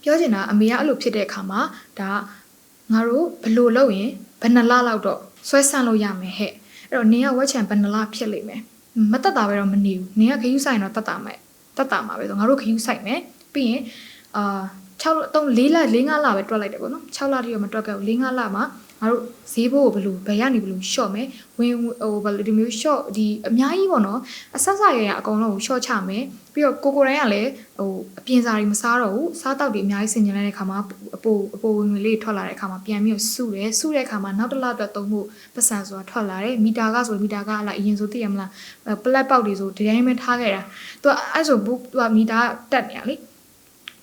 ပြောချင်တာအမေကအဲ့လိုဖြစ်တဲ့အခါမှာဒါငါတို့ဘလို့လုပ်ရင်ဘယ်နှလလောက်တော့ဆွဲဆန့်လို့ရမယ်ဟဲ့အဲ့တော့နင်ကဝက်ချန်ဘယ်နှလဖြစ်လိမ့်မယ်မတက်တာပဲတော့မနေဘူးနင်ကခရူးဆိုင်တော့တက်တာမှာပဲဆိုငါတို့ခရူးဆိုင်မယ်ပြီးရင်4လ5လပဲတွက်လိုက်တယ်ပေါ့နော်6လတိတော့မတွက်ခဲ့ဘူး5လမှာငါတို့ဈေးဘိုးကိုဘယ်ကနေဘယ်လိုရှော့မယ်ဝင်ဟိုဘယ်လိုဒီမျိုးရှော့ဒီအများကြီးပေါ့နော်အဆက်ဆက်ရအကုန်လုံးကိုရှော့ချမယ်ပြီးတော့ကိုတိုင်းကလည်းဟိုအပြင်စာတွေမစားတော့ဘူးစားတောက်တွေအများကြီးဆင်ကျင်လိုက်တဲ့ခါမှာအပိုဝင်လေးထွက်လာတဲ့ခါမှာပြန်ပြီးစုတဲ့ခါမှာနောက်တစ်လအတွက်သုံးဖို့ပတ်စံဆိုတာထွက်လာတယ်မီတာကဆိုမီတာကအလားအရင်ဆိုသိရမလားပလက်ပေါက်တွေဆိုဒီတိုင်းပဲထားခဲ့တာသူကအဲ့ဆိုသူကမီတာတက်နေရလေ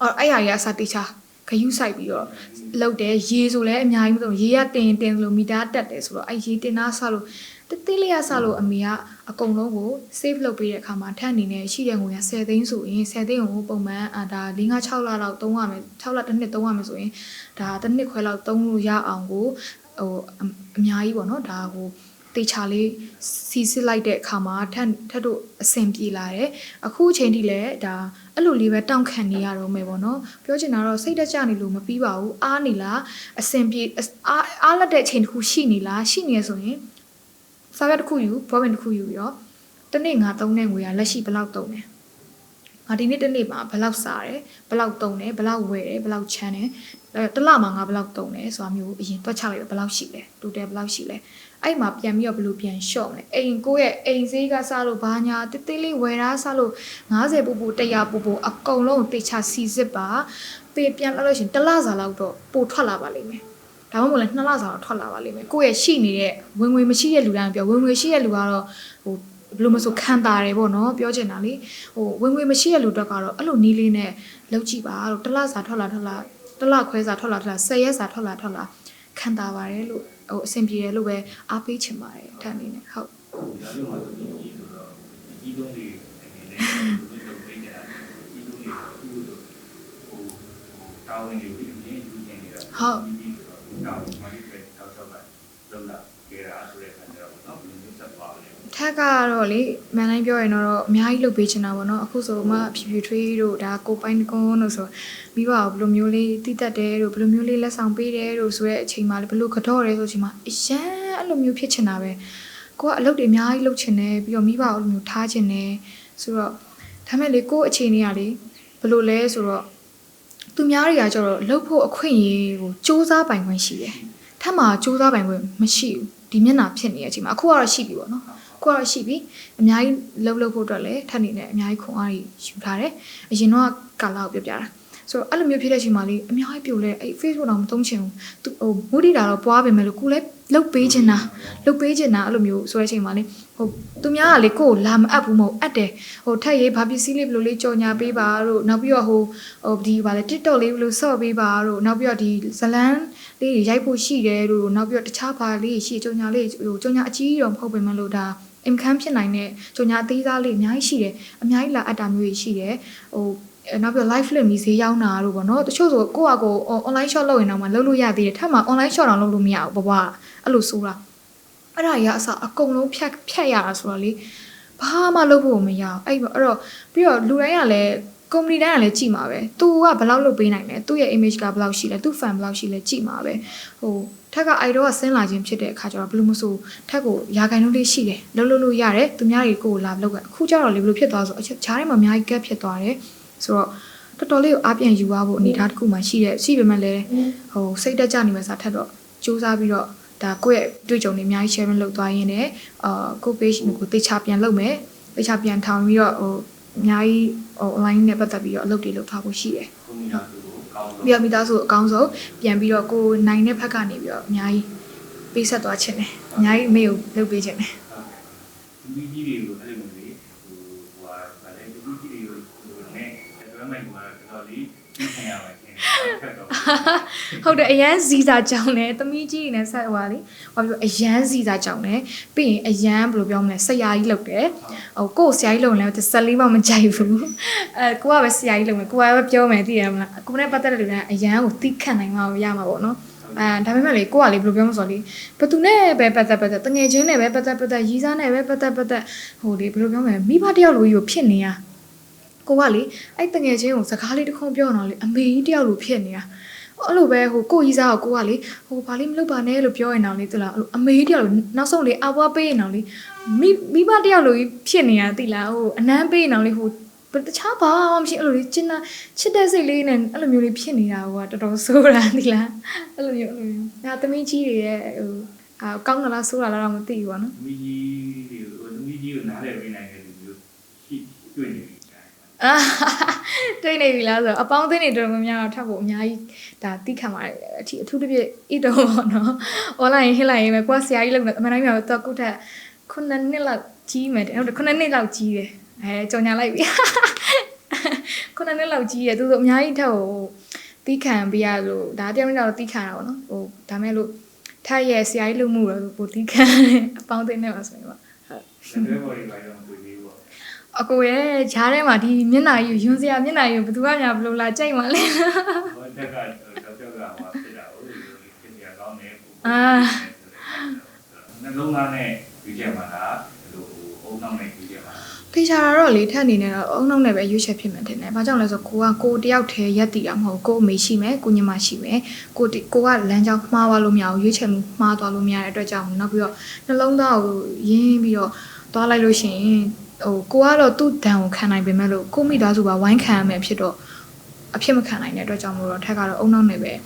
အဲ့ဟာကြီးအစားတိချာခယူးဆိုင်ပြီးတော့လောက်တယ်ရေဆိုလည်းအများကြီးမသုံးရေကတင်လို့မီတာတက်တယ်ဆိုတော့အဲ့ရေတင်သားဆလို့တေးလေးရဆလို့အမေကအကုန်လုံးကို save လုပ်ပေးတဲ့အခါမှာထက်အနေနဲ့ရှိတဲ့ငွေက10သိန်းဆိုရင်10သိန်းကိုပုံမှန်ဒါ5-6လလောက်သုံးရမယ်6လတစ်နှစ်သုံးရမယ်ဆိုရင်ဒါတစ်နှစ်ခွဲလောက်သုံးလို့ရအောင်ကိုဟိုအများကြီးပေါ့နော်ဒါကိုတေချာလေးစီစစ်လိုက်တဲ့အခါမှာထက်တို့အဆင်ပြေလာတယ်အခုအချိန်ထိလည်းဒါအဲ့လိုလေးပဲတောင့်ခံနေရတော့မယ်ပေါ့နော်ပြောချင်တာတော့စိတ်တကြနေလို့မပြီးပါဘူးအားနေလားအဆင်ပြေအားလက်တဲ့အချိန်တစ်ခုရှိနေလားရှိနေရဆိုရင်စာရွက်တစ်ခုယူဘောပင်တစ်ခုယူပြီးတော့တနေ့ငါသုံးတဲ့ငွေကလက်ရှိဘယ်လောက်သုံးလဲငါဒီနေ့တစ်နေ့မှာဘယ်လောက်စားတယ်ဘယ်လောက်သုံးတယ်ဘယ်လောက်ဝယ်တယ်ဘယ်လောက်ချမ်းတယ်တစ်လမှာငါဘယ်လောက်သုံးလဲဆိုတာမျိုးအရင်တွက်ချလိုက်တော့ဘယ်လောက်ရှိလဲတိုတယ်ဘယ်လောက်ရှိလဲအဲ့မှာပြန်ပြီးတော့ဘယ်လိုပြန်ရှော့မလဲကိုယ့်ရဲ့အိမ်ဈေးကစားလို့ဘာညာတေးလေးဝယ်တာစားလို့90ပူပူ100ပူပူအကုန်လုံးတေချာစီစစ်ပါပြန်လာလို့ရှင်တစ်လစာလောက်တော့ပိုထွက်လာပါလိမ့်မယ်ဒါမှမဟုတ်လဲ2လစာတော့ထွက်လာပါလိမ့်မယ်ကိုယ့်ရဲ့ရှိနေတဲ့ဝင်ငွေမရှိတဲ့လူတိုင်းပြောဝင်ငွေရှိတဲ့လူကတော့ဟိုဘယ်လိုမဆိုခံတာတယ်ပေါ့နော်ပြောချင်တာလေဟိုဝင်ငွေမရှိတဲ့လူတွေကတော့အဲ့လိုနီးလေးနဲ့လောက်ကြည့်ပါတော့တစ်လစာထွက်လာတစ်လခွဲစာထွက်လာ10ရက်စာထွက်လာခံတာပါတယ်လို့ဟိုအဆင်ပြေတယ်လို့ပဲအားပေးချင်ပါတယ်ထပ်အနေနဲ့ဟုတ်ဒါမျိုးမှာဆိုရင်ဆိုတော့ဒီသုံးတွေအနေနဲ့ဒီလိုပေးကြတာဒီလိုတွေအခု တာဝန်တွေကိုအမြင်ယူနေနေတာဒီတာဝန်မှလည်းတောက်ချောက်ကလုံလာကြတာဆိုတဲ့အခါကျတော့နော်ဘယ်လိုဆက်သွားလဲထက်ကတော့လေမန်တိုင်းပြောရင်တော့အများကြီးလုပ်ပေးချင်တာပေါ့နော်အခုဆိုမှဖြူဖြူထွေးတို့ဒါကိုပိုင်းကွန်းတို့ဆိုမိဘကိုဘယ်လိုမျိုးလေးတိတက်တယ်တို့ဘယ်လိုမျိုးလေးလက်ဆောင်ပေးတယ်တို့ဆိုတဲ့အချိန်မှလေဘယ်လိုကတော့တယ်ဆိုအချိန်မှအရန်အဲ့လိုမျိုးဖြစ်ချင်တာပဲကိုကအလုပ်တွေအများကြီးလုပ်ချင်တယ်ပြီးတော့မိဘကိုအဲ့လိုမျိုးထားချင်တယ်ဆိုတော့ဒါမဲ့လေကိုအခြေအနေကလေဘယ်လိုလဲဆိုတော့သူများတွေကကျတော့လှုပ်ဖို့အခွင့်အရေးကိုစူးစမ်းပိုင်ခွင့်ရှိတယ်ထပ်မှာစူးစမ်းပိုင်ခွင့်မရှိဘူးဒီမျက်နှာဖြစ်နေတဲ့အချိန်မှာအခုကတော့ရှိပြီပေါ့နော်အခုကတော့ရှိပြီအများကြီးလှုပ်ဖို့အတွက်လည်းထပ်နေတယ်အများကြီးခွန်အားကြီးယူထားတယ်အရင်တော့ကာလာကိုပြပြတာဆိုတော့အဲ့လိုမျိုးဖြစ်တဲ့အချိန်မှာလေအများကြီးပြိုလဲအဲ့ Facebook တော့မသုံးချင်ဘူးသူဟိုမူတီတာတော့ပွားပေမဲ့လို့ကိုလည်းလှုပ်ပေးချင်တာအဲ့လိုမျိုးဆိုတဲ့အချိန်မှာလေဟိုသူများကလေကိုယ်လာမအပ်ဘူးမဟုတ်အပ်တယ်ဟိုထက်ရေးဘာပစ္စည်းလေးဘယ်လိုလေးကြော်ညာပေးပါတို့နောက်ပြီးတော့ဟိုဒီဗာလေ TikTok လေးဘယ်လိုဆော့ပေးပါတို့နောက်ပြီးတော့ဒီဇလန်းလေးတွေရိုက်ဖို့ရှိတယ်တို့နောက်ပြီးတော့တခြားဘာလေးရှိကြော်ညာလေးဟိုကြော်ညာအကြီးတော့မဟုတ်ပေမဲ့လို့ဒါအင်ခန်းဖြစ်နိုင်တဲ့ကြော်ညာအသေးစားလေးအများကြီးရှိတယ်အများကြီးလာအပ်တာမျိုးကြီးရှိတယ်ဟိုနောက်ပြီး live flip မီဈေးရောက်တာတို့ပေါ့နော်တချို့ဆိုကိုယ့်အကို online shop လုပ်ရင်တော့မှလုပ်လို့ရသေးတယ်ထပ်မှာ online shop တော့လုပ်လို့မရဘူးဘဘအဲ့လိုဆိုတာအဲ့ဒါကြီးကအစအကုန်လုံးဖြတ်ရတာဆိုတော့လေဘာမှလုပ်ဖို့မရအောင်အဲ့တော့ပြီးတော့လူတိုင်းကလည်း company တိုင်းကလည်းကြည့်မှာပဲသူကဘယ်လောက်လုပ်ပေးနိုင်လဲသူ့ရဲ့ image ကဘယ်လောက်ရှိလဲသူ့ fan ဘယ်လောက်ရှိလဲကြည့်မှာပဲဟိုထက်က idol ကဆင်းလာခြင်းဖြစ်တဲ့အခါကျတော့ဘယ်လိုမဆိုထက်ကိုရာခိုင်နှုန်းလေးရှိတယ်လုပ်လို့ရတယ်သူများတွေကိုလာလုပ်ကအခုကျတော့လေဘယ်လိုဖြစ်သွားဆိုဂျားထဲမှာအများကြီး gap ဖြစ်သွားတယ်ဆိုတော့တော်တော်လေးကိုအားပြန်ယူသွားဖို့အနေထားတစ်ခုမှရှိပေမဲ့လည်းဟိုစိတ်တက်ကြနေမှစားထက်တော့စူးစမ်းပြီးတော့ဒါကိုယ့်ရဲ့တွေ့ကြုံတွေအများကြီး share လုပ်သွားရင်းနဲ့ကို page ကိုတေချာပြန်လုပ်မယ်တေချာပြန်ထောင်ပြီးတော့ဟိုအများကြီးဟို online နဲ့ပတ်သက်ပြီးတော့အလုပ်တွေလုပ်ထားဖို့ရှိတယ်ပြီးတော့မိသားစုအကောင်းဆုံးပြန်ပြီးတော့ကိုနိုင်တဲ့ဘက်ကနေပြီးတော့အများကြီးပေးဆက်သွားခြင်းတယ်အများကြီးအမေကိုလုပ်ပေးခြင်းတယ်ဒီကြီးတွေကိုအဲ့လိုမျိုးလေဟိုဗာလေဒီကြီးတွေကိုနဲ့တွဲမိုင်ကတော့လေသိရပါခင်ဟုတ်တယ်အရန်ဇီစာကြောင်းတယ်သမီးကြီးနဲ့ဆက်ဟွာလေဟောပြောအရန်ဇီစာကြောင်းတယ်ပြီးရင်အရန်ဘယ်လိုပြောမလဲဆရာကြီးလုပ်တယ်ဟိုကို့ဆရာကြီးလုပ်ရင်လည်း14မှမကြိုက်ဘူးကိုကပဲဆရာကြီးလုပ်မယ်ကိုကပဲပြောမယ်သိရမလားကိုနဲ့ပတ်သက်တဲ့လူတွေကအရန်ကိုသိခံနိုင်မှရမှာပေါ့နော်ဒါပေမဲ့လေကိုကလေဘယ်လိုပြောမလဲဆိုတော့လေဘသူနဲ့ပဲပတ်သက်တငယ်ချင်းနဲ့ပဲပတ်သက်ရီးစားနဲ့ပဲပတ်သက်ဟိုလေဘယ်လိုပြောမလဲမိဘတယောက်လိုကြီးကိုဖြစ်နေရကိုကလေအဲ့တငယ်ချင်းကိုစကားလေးတစ်ခုပြောတော့လေအမေကြီးတယောက်လိုဖြစ်နေတာအဲ့လိုပဲဟိုကိုကြီးစားကိုကလေဟိုဘာလေးမလုပ်ပါနဲ့လို့ပြောရင်တော့လေသူလားအမေကြီးတယောက်လိုနောက်ဆုံးလေအဘွားပေးရင်တော့လေမိဘတယောက်လိုကြီးဖြစ်နေတာသိလားဟိုအနမ်းပေးရင်တော့လေဟိုတခြားဘာမှမရှိအဲ့လိုလေးချစ်တဲ့စိတ်လေးနဲ့အဲ့လိုမျိုးလေးဖြစ်နေတာဟိုကတော်တော်ဆိုးတာသိလားအဲ့လိုမျိုးငါသမီးကြီးတွေရဲ့ဟိုကောင်းတာလားဆိုးတာလားတော့မသိဘူးပေါ့နော်သမီးကြီးကိုနားလည်ပေးနိုင်တဲ့လူမျိုးရှိတွေ့နေပြီတွေ့နေပြီလားဆိုတော့အပေါင်းအသင်းတွေတော်တော်များများထပ်ဖို့အများကြီးဒါသိခံပါတယ်အထူးသဖြင့်ဤတော့ပေါ့နော် online ဟစ်လိုက်ရင်ပဲကိုကဆရာကြီးလုပ်နေအမှန်တိုင်းပြောတော့ကိုထက်9နှစ်လောက်ကြီးမယ်ဟုတ်တယ်9နှစ်လောက်ကြီးတယ်ကြော်ညာလိုက်ပြီ9နှစ်လောက်ကြီးတယ်သူဆိုအများကြီးထက်ဟိုတီးခံပေးရလို့ဒါတယောက်နဲ့တော့တီးခံတာပေါ့နော်ဟိုဒါမဲ့လို့ထက်ရဲ့ဆရာကြီးလုပ်မှုတော့ပိုတီးခံအပေါင်းအသင်းနဲ့ပါဆိုရင်ပေါ့ဟုတ်တယ်ပေါ်ရီပါတော့တွေ့ပြီးပေါ့အကိုရဲ့ဂျားထဲမှာဒီမျက်နှာကြီးယွန်းစရာမျက်နှာကြီးဘယ်သူကညာဘလို့လာကြိုက်မှလဲဟိုတက်ကဟိုဖြစ်တာဟိုဖြစ်စရာကောင်းတယ်နှလုံးသားနဲ့ယူချက်မှာလားဟိုအုံနောက်နဲ့ယူချက်မှာဖေချာတာတော့လေထက်အနေနဲ့တော့အုံနောက်နဲ့ပဲရွေးချက်ဖြစ်မှတင်တယ်။ဘာကြောင့်လဲဆိုကိုတယောက်တည်းရက်တည်တာမဟုတ်ကိုအမေရှိမယ်ကိုညီမရှိမယ်ကိုကလမ်းကြောင်းမှားသွားလို့မရဘူးရွေးချက်မှုမှားသွားလို့မရတဲ့အတွက်ကြောင့်နောက်ပြီးတော့နှလုံးသားကိုရင်းပြီးတော့သွားလိုက်လို့ရှိရင်ဟိုကိုကတော့သူ့ဒဏ်ကိုခံနိုင်ပေမဲ့လို့ကိုမိသားစုပါဝိုင်းခံရမယ်ဖြစ်တော့အဖြစ်မခံနိုင်တဲ့အတွက်ကြောင့်မလို့တော့ထက်ကတော့အုံနောက်နဲ့ပဲ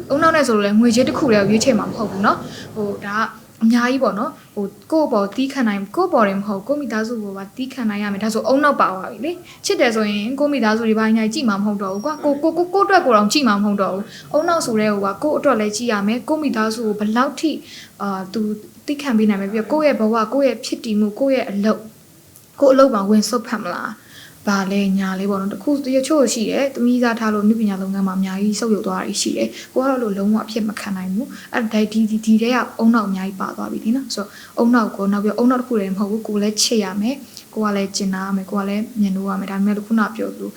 အုံနောက်နဲ့ဆိုလို့လည်းငွေကြေးတစ်ခုလည်းရွေးချယ်မှာမဟုတ်ဘူးเนาะဟိုဒါကအများကြီးပေါ့နော်ဟိုကို့ပေါ်တီးခံနိုင်ကို့ပေါ်တယ်မဟုတ်ကိုမိသားစုပေါ်ပါတီးခံနိုင်ရမယ်ဒါဆိုအုံနောက်ပါသွားပြီလေချစ်တယ်ဆိုရင်ကိုမိသားစုတွေဘာညာကြည့်မှာမဟုတ်တော့ဘူးကွာကိုအတွက်ကိုတော့ကြည့်မှာမဟုတ်တော့ဘူးအုံနောက်ဆိုတဲ့ဟိုကကို့အတွက်လည်းကြည့်ရမယ်ကိုမိသားစုကိုဘယ်လောက်ထိသူတီးခံပေးနိုင်မယ်ပြီးတော့ကိုယ့်ရဲ့ဘဝကိုယ့်ရဲ့ဖြစ်တည်မှုကိုယ့်ရဲ့အလုပ်မှာဝင်ဆုပ်ဖက်မလားဘာလဲညာလေးပေါ့နော်တခုတချို့ရှိတယ်သမီးစားထားလို့အမှုပညာလုပ်ငန်းမှာအများကြီးဆုပ်ယုပ်သွားတာရှိတယ်ကိုကတော့လို့လုံးဝအဖြစ်မခံနိုင်ဘူးအဲ့ဒါဒီတဲကအုံနောက်အများကြီးပါသွားပြီဒီနော်ဆိုတော့အုံနောက်ကိုနောက်ပြီးအုံနောက်တစ်ခုတည်းမဟုတ်ဘူးကိုလည်းချစ်ရမယ်ကိုကလည်းကျင်နာရမယ်ကိုကလည်းမြင်လို့ရမယ်ဒါပေမဲ့ခုနပြောသလို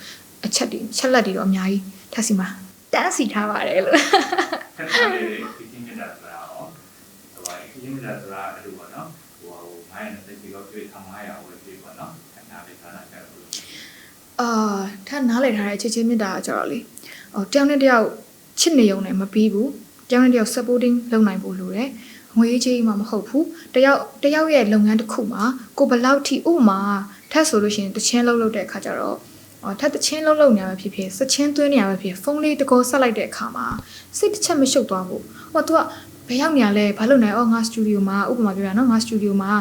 အချက်လက်တွေတော့အများကြီးထပ်စီမှာတ တန်းစီထားပါတယ်လို့ ခက်ထားတဲ့ဒီချင်းမြတ်တာဆိုတာရောဟိုပါဒီချင်းမြတ်တာဆိုတာအဲ့လိုပေါ့နော်ဟိုမိုင်းနဲ့သိပြီးတော့တွေ့900ဝယ်ပြီးပေါ့နော်ခက်ထားလေးထားတာကြတော့လို့ထပ်နားလည်ထားတဲ့ချစ်ချင်းမြတ်တာကြတော့လေတယောက်နဲ့တယောက်ချစ်နေုံနဲ့မပြီးဘူးတယောက်နဲ့တယောက် supporting လုပ်နိုင်ဖို့လိုတယ်ငွေကြီးမှမဟုတ်ဘူးတယောက်ရဲ့လုပ်ငန်းတစ်ခုမှာကိုဘယ်လောက်ထိဥမာထပ်ဆိုလို့ရှိရင်တချင်းလုပ်တဲ့အခါကျတော့ထပ်တချင်းလုံးနေရမှာဖြစ်ဖြစ်စချင်းသွင်းနေရမှာဖြစ်ဖုန်းလေးတကောဆက်လိုက်တဲ့အခါမှာစိတ်တစ်ချက်မရှုပ်သွားဘူးဟိုသူကဘယ်ရောက်နေရလဲဘာလုပ်နေငါစတူဒီယိုမှာဥပမာပြောရနော်ငါစတူဒီယိုမှာ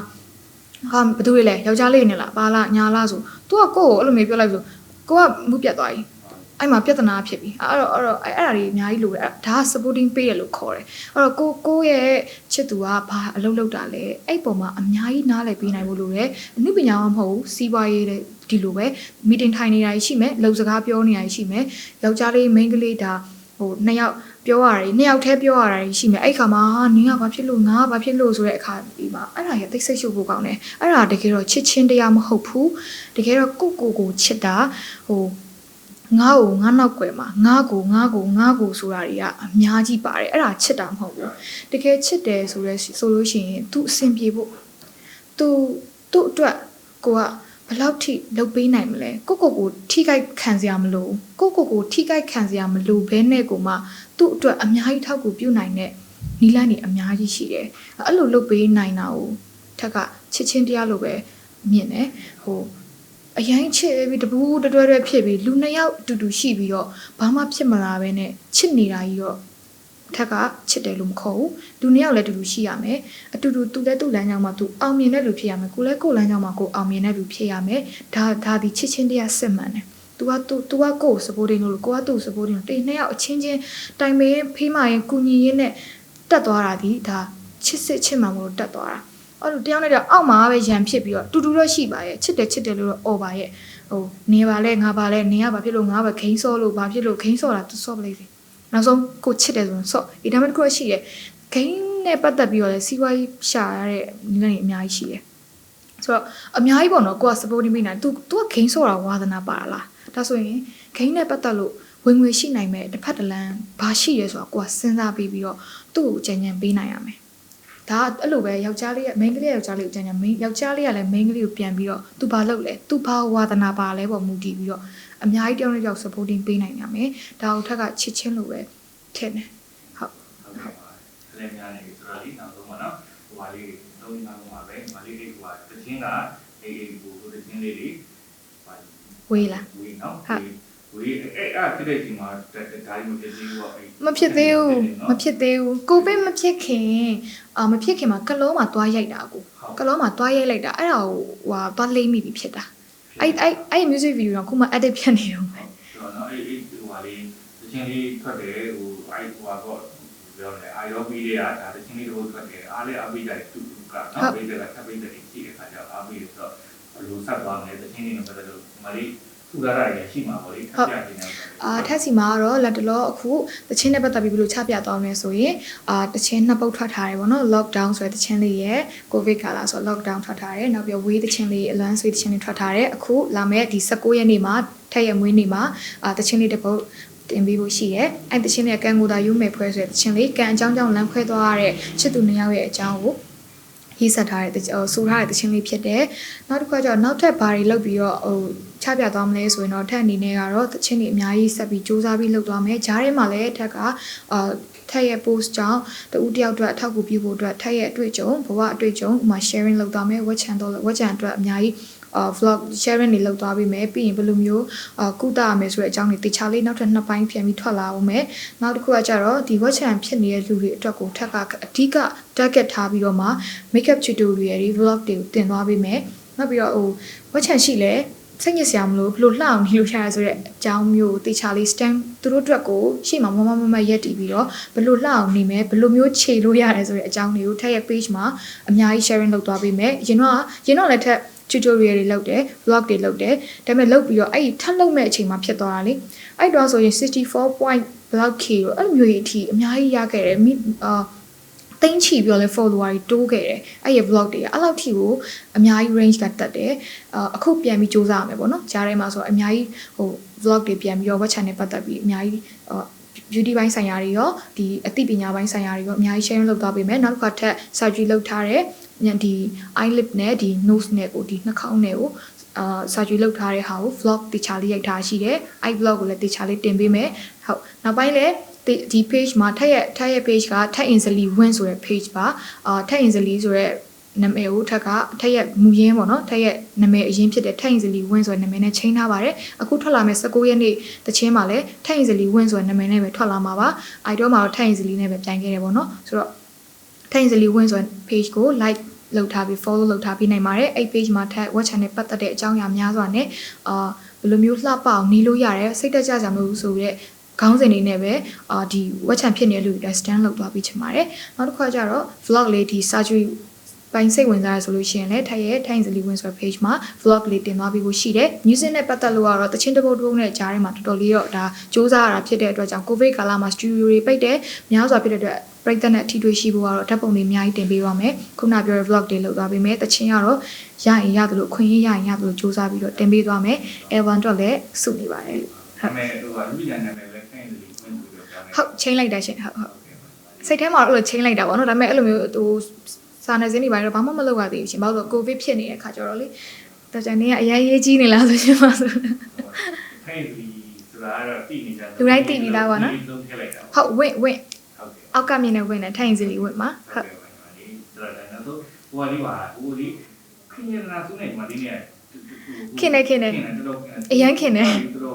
ဟာဘယ်သူတွေလဲယောက်ျားလေးနေလားပါလားညာလားဆိုသူကကိုယ့်ကိုအဲ့လိုမျိုးပြောလိုက်ဆိုကိုကမှုပြတ်သွားပြီအဲ့မှာပြဿနာဖြစ်ပြီအဲ့ဒါတွေအများကြီးလိုတယ်ဒါက supporting ပေးတယ်လို့ခေါ်တယ်အဲ့တော့ကိုရဲ့ချစ်သူကဘာအလုပ်လုပ်တာလဲအဲ့ပုံမှာအများကြီးနားလည်ပေးနိုင်ဖို့လိုတယ်အမှုပညာမှမဟုတ်ဘူးစီးပွားရေးတဲ့ဒီလိုပဲ meeting ထိုင်နေတာရှိမယ်လုံစကားပြောနေတာရှိမယ်ယောက်ျားလေးမိန်းကလေးဒါဟိုနှစ်ယောက်ပြောရတယ်နှစ်ယောက်တည်းပြောရတာရှိမယ်အဲ့ခါမှာနင်းကဘာဖြစ်လို့ငါကဘာဖြစ်လို့ဆိုတဲ့အခါဒီမှာအဲ့ဒါရသိစိတ်ရှုပ်ဖို့ကောင်းတယ်အဲ့ဒါတကယ်တော့ချစ်ချင်းတရားမဟုတ်ဘူးတကယ်တော့ကိုချစ်တာဟိုငါ့ကိုငါနောက်ွယ်မှာငါ့ကိုဆိုတာတွေကအများကြီးပါတယ်အဲ့ဒါချစ်တာမဟုတ်ဘူးတကယ်ချစ်တယ်ဆိုလို့ရှိရင် तू အဆင်ပြေဖို့ तू အတွက်ကိုကဘယ်လောက်ထိလုပ်ပေးနိုင်မလဲကိုထိခိုက်ခံစရာမလိုကိုထိခိုက်ခံစရာမလိုဘဲနဲ့ကိုမှသူ့အတွက်အများကြီးထောက်ကူပြုနိုင်တဲ့နီလန်းတွေအများကြီးရှိတယ်အဲ့လိုလုပ်ပေးနိုင်တာကိုထက်ကချစ်ချင်းတရားလိုပဲမြင်တယ်ဟိုအရင်ချစ်ပြီးတပူးတွဲဖြစ်ပြီးလူနှစ်ယောက်အတူတူရှိပြီးတော့ဘာမှဖြစ်မလာဘဲနဲ့ချစ်နေတာကြီးတော့ထက်ကချစ်တယ်လို့မခေါ်ဘူးလူနှစ်ယောက်လည်းအတူတူရှိရမယ်အတူတူသူလည်းသူ့လမ်းကြောင်းမှာသူအောင်မြင်တဲ့လူဖြစ်ရမယ်ကိုလည်းကိုယ်လမ်းကြောင်းမှာကိုအောင်မြင်တဲ့လူဖြစ်ရမယ်ဒါဒီချစ်ချင်းတရားစစ်မှန်တယ် तू ကကိုယ် supporting လို့ကိုကသူ့ supporting လို့တေနှစ်ယောက်အချင်းချင်းတိုင်ပင်ဖေးမရင်ကုညီရင်းနဲ့တက်သွားတာဒီဒါချစ်စစ်ချစ်မှန်လို့တက်သွားတာအဲ့လိုတယောက်နဲ့တယောက်အောက်မှာပဲရန်ဖြစ်ပြီးတော့တူတော့ရှိပါရဲ့ချစ်တယ်လို့တော့អော်ပါရဲ့ဟိုနေပါလဲငါပါလဲနေရပါဖြစ်လို့ငါပဲခိန်းစောလို့ဘာဖြစ်လို့ခိန်းစောတာ तू စောပလိုက်စေနောက်ဆုံးကိုချစ်တယ်ဆိုရင်စော့ဒီဒါမှတခုရှိတယ်ဂိမ်းနဲ့ပတ်သက်ပြီးတော့လည်းစီးပွားရေးရှာရတဲ့နည်းလမ်းတွေအများကြီးရှိတယ်ဆိုတော့အများကြီးပေါ့နော်ကိုက supporting ပေးနိုင် तू ကဂိမ်းစောတာဝါသနာပါလားဒါဆိုရင်ဂိမ်းနဲ့ပတ်သက်လို့ဝင်ငွေရှိနိုင်မဲ့တစ်ဖက်တစ်လမ်းဘာရှိရဲဆိုတော့ကိုကစဉ်းစားပြီးတော့သူ့ကိုကြံကြံပေးနိုင်ရမယ်ဒါအဲ့လိုပဲယောက်ျားလေးရဲ့မိန်းကလေးယောက်ျားလေးကိုကြံကြံယောက်ျားလေးကလည်းမိန်းကလေးကိုပြန်ပြီးတော့ तू ဘာလုပ်လဲ तू ဘာဝါသနာပါလဲပေါ့မူတည်ပြီးတော့အများကြီးတောင်းတဲ့ယောက် supporting ပေးနိုင်ရမယ်ဒါကိုထက်ကချစ်ချင်းလို့ပဲထင်တယ်ဟုတ်လည်းများနေပြီဆိုတော့လေနောက်ဆုံးပေါ့နော်ဟိုပါလေးသုံးနာမှာပဲမလေးလေးဟိုတချင်းကအေးဟိုတချင်းလေးတွေဝေးလားဝေးနော်ဝေးအဲ့ဖြစ်တဲ့ချိန်မှာဒါကြီးမဖြစ်သေးဘူးပေါ့မဖြစ်သေးဘူးကိုဗစ်မဖြစ်ခင်မှာကလောမှာသွားရိုက်တာကလောမှာသွားရိုက်လိုက်တာအဲ့ဒါကိုသွားလိမ့်မိပြီဖြစ်တာအဲ့ music video တော့ခုမှ edit ဖြစ်နေတော့မယ်ဆိုတော့အဲ့ဟိုပါလေးတချင်းလေးထွက်တယ်ဟိုအဲ့ဟိုကတော့ပြောတယ်အာရောပြီးတဲ့အားဒါတချင်းလေးတို့ထွက်တယ်အားလည်းအပိတိုင်းတူကနော်ပိတဲ့ကထပ်ပိတဲ့ရှိတဲ့ခါကျတော့အားပြီးဆိုတော့ဘလို့ဆက်သွားမယ်တချင်းလေးနဲ့ပတ်သက်လို့မလေးထူတာရရှိမှာပေါ့လေထပ်ပြနေတယ်ထက်စီမှာတော့လက်တလောအခုတချင်းနဲ့ပတ်သက်ပြီးဘလို့ချပြသွားမယ်ဆိုရင်တချင်းနှစ်ပုတ်ထွက်ထားတယ်ပေါ့နော် lockdown ဆိုတဲ့တချင်းလေးရဲ့ covid ကာလဆို lockdown ထွက်ထားတယ်နောက်ပြီးဝေးတချင်းလေးအလွမ်းဆွေးတချင်းလေးထွက်ထားတယ်အခုလာမယ့်ဒီ19ရက်နေ့မှာထက်ရမွေးနေ့မှာတချင်းလေးတစ်ပုတ်တင်ပေးဖို့ရှိရဲအဲ့တချင်းလေးကန်ကိုသာယူမယ်ဖွဲဆိုတဲ့တချင်းလေးကန်အကြောင်းကြောင့်လမ်းခွဲသွားရတဲ့ချစ်သူနှစ်ယောက်ရဲ့အကြောင်းကိုရေးဆက်ထားတဲ့ဆိုထားတဲ့တချင်းလေးဖြစ်တယ်နောက်တစ်ခါကျတော့နောက်ထပ်ဘာတွေလုပ်ပြီးတော့ဟိုချပြသွားမလဲဆိုရင်တော့ထက်အနေနဲ့ကတော့တချင်းတွေအများကြီးဆက်ပြီးစူးစမ်းပြီးလုပ်သွားမယ်ဂျားထဲမှာလည်းထက်ကထက်ရဲ့ post ကြောင့်တူတယောက်အတွက်အထောက်အကူပြုဖို့အတွက်ထက်ရဲ့အတွေ့အကြုံဘဝအတွေ့အကြုံဥမာ sharing လုပ်သွားမယ် web channel အတွက်အများကြီးvlog sharing တွေလုပ်သွားပြီးမယ်ပြီးရင်ဘယ်လိုမျိုးကုသရမယ်ဆိုတဲ့အကြောင်းတွေတခြားလေးနောက်ထပ်နှစ်ပိုင်းပြန်ပြီးထွက်လာအောင်မယ်နောက်တစ်ခုကကြတော့ဒီ web channel ဖြစ်နေတဲ့လူတွေအတွက်ကိုထက်ကအဓိက target ထားပြီးတော့မှ makeup tutorial တွေ vlog တွေကိုတင်သွားပြီးမယ်နောက်ပြီးတော့ဟို web channel ရှိလဲစိတ်ညစ်စရာမလိုဘလို့လှအောင်နေလို့ရရဆိုတဲ့အကြောင်းမျိုးတေချာလေး stand သူတို့အတွက်ကိုရှေ့မှာမရက်တည်ပြီးတော့ဘလို့လှအောင်နေမယ်ဘလို့မျိုးခြေလို့ရတယ်ဆိုတဲ့အကြောင်းတွေကိုထက်ရဲ့ page မှာအများကြီး sharing လုပ်သွားပေးမယ်ရင်တော့လည်းထက် tutorial တွေလုပ်တယ် vlog တွေလုပ်တယ်ဒါပေမဲ့လုပ်ပြီးတော့အဲ့ဒီထပ်လုပ်မဲ့အချိန်မှာဖြစ်သွားတာလေအဲ့တော့ဆိုရင်64.blog k လို့အဲ့လိုမျိုးကြီးအထိအများကြီးရခဲ့တယ်သိန်းချီပြောလဲ follower တွေတိုးခဲ့တယ်အဲ့ရဲ့ vlog တွေကအဲ့လောက်ထိကိုအများကြီး range ကတက်တယ်အခုပြန်ပြီးစူးစမ်းရမယ်ပေါ့နော်ကြားထဲမှာဆိုအများကြီးဟို vlog တွေပြန်ပြီးတော့ watch channel ပတ်သက်ပြီးအများကြီး beauty ဘိုင်းဆိုင်ရာတွေရောဒီအသိပညာဘိုင်းဆိုင်ရာတွေရောအများကြီး sharing လုပ်သွားပေးမယ်နောက်တစ်ခါထပ် surgery လုပ်ထားတဲ့ဒီ eyelid နဲ့ဒီ nose နဲ့ကိုဒီနှာခေါင်းနဲ့ကိုsurgery လုပ်ထားတဲ့ဟာကို vlog တခြားလေးရိုက်ထားရှိတယ် eye vlog ကိုလည်းတခြားလေးတင်ပေးမယ်ဟုတ်နောက်ပိုင်းလည်းဒီ page မှာထက်ရဲ့ page ကထက် easily win ဆိုတဲ့ page ပါထက် easily ဆိုတဲ့နာမည်ကိုထက်ရဲ့မူရင်းပေါ့နော်ထက်ရဲ့နာမည်အရင်ဖြစ်တဲ့ထက် easily win ဆိုတဲ့နာမည်နဲ့ချိန်ထားပါတယ်အခုထွက်လာမယ့်19ရက်နေ့တချင်းမှာလည်းထက် easily win ဆိုတဲ့နာမည်နဲ့ပဲထွက်လာမှာပါ idol မှာတော့ထက် easily နဲ့ပဲပြန်ခဲ့တယ်ပေါ့နော်ဆိုတော့ထက် easily win ဆိုတဲ့ page ကို like လုပ်ထားပြီး follow လုပ်ထားပြီးနိုင်ပါတယ်အဲ့ page မှာထက် watch channel ပတ်သက်တဲ့အကြောင်းအရာများစွာနဲ့ဘယ်လိုမျိုးလှပအောင်နေလို့ရတယ်စိတ်တက်ကြကြမလို့ဆိုတဲ့ခေါင်းစဉ်လေးနဲ့ပဲဒီ watch channel ဖြစ်နေတဲ့လူတွေ stand လုပ်သွားပြီးချင်ပါတယ်နောက်တစ်ခါကျတော့ vlog လေးဒီ surgery ပိုင်းစိတ်ဝင်စားရဆိုလို့ရှိရင်လည်းထိုင်ရဲ့ easily win ဆိုတဲ့ page မှာ vlog လေးတင်သွားပြီးကိုရှိတယ် music နဲ့ပတ်သက်လို့ကတော့တချင်းတစ်ပုတ်တစ်ပုတ်နဲ့ကြားထဲမှာတော်တော်လေးတော့ဒါစူးစမ်းရတာဖြစ်တဲ့အတွက်ကြောင့် covid ကာလမှာ studio တွေပိတ်တယ်များစွာဖြစ်တဲ့အတွက်ပရိသတ်နဲ့အထီးတွေ့ရှိဖို့ကတော့ဓာတ်ပုံတွေအများကြီးတင်ပေးပါမယ်ခုနပြောတဲ့ vlog တွေလုပ်သွားပေးမယ်တချင်းကတော့ရရင်ရတယ်လို့ခွင့်ရရင်ရတယ်လို့စူးစမ်းပြီးတော့တင်ပေးသွားမယ် L1 တော့လည်းစုနေပါတယ်လို့ဟုတ်မယ်ဟိုကလူညာနာမည်လည်းခိုင်းတယ်လို့ဝင်ပြီးတော့ပြောမယ်ဟုတ်ချိန်လိုက်တာရှင်ဟုတ်စိတ်ထဲမှာအဲ့လိုချိန်လိုက်တာပေါ့နော်ဒါပေမဲ့အဲ့လိုမျိုးဟိုစာနယ်ဇင်းတွေပိုင်းတော့ဘာမှမလုပ်ရသေးဘူးရှင်ဘာလို့လဲ covid ဖြစ်နေတဲ့ခါကျတော့လေတော်ကြနေကအရင်ရေးကြီးနေလားဆိုရှင်ပါဆိုခိုင်းတယ်ဆိုတာကတော့တည်နေကြတယ်လူတိုင်းတည်နေသားပါနော်ဟုတ်ဝင့်ဟုတ်ကဲ့အောက်ကမြင်နေဝင့်နေထိုင်စီလီဝင့်မှာဟုတ်ဆိုတော့ဒါတော့ဟိုလေးပါဟိုလေးခင်းရနာစုနေမှာဒီနေ့ခင်နေအရင်ခင်နေတော်တော်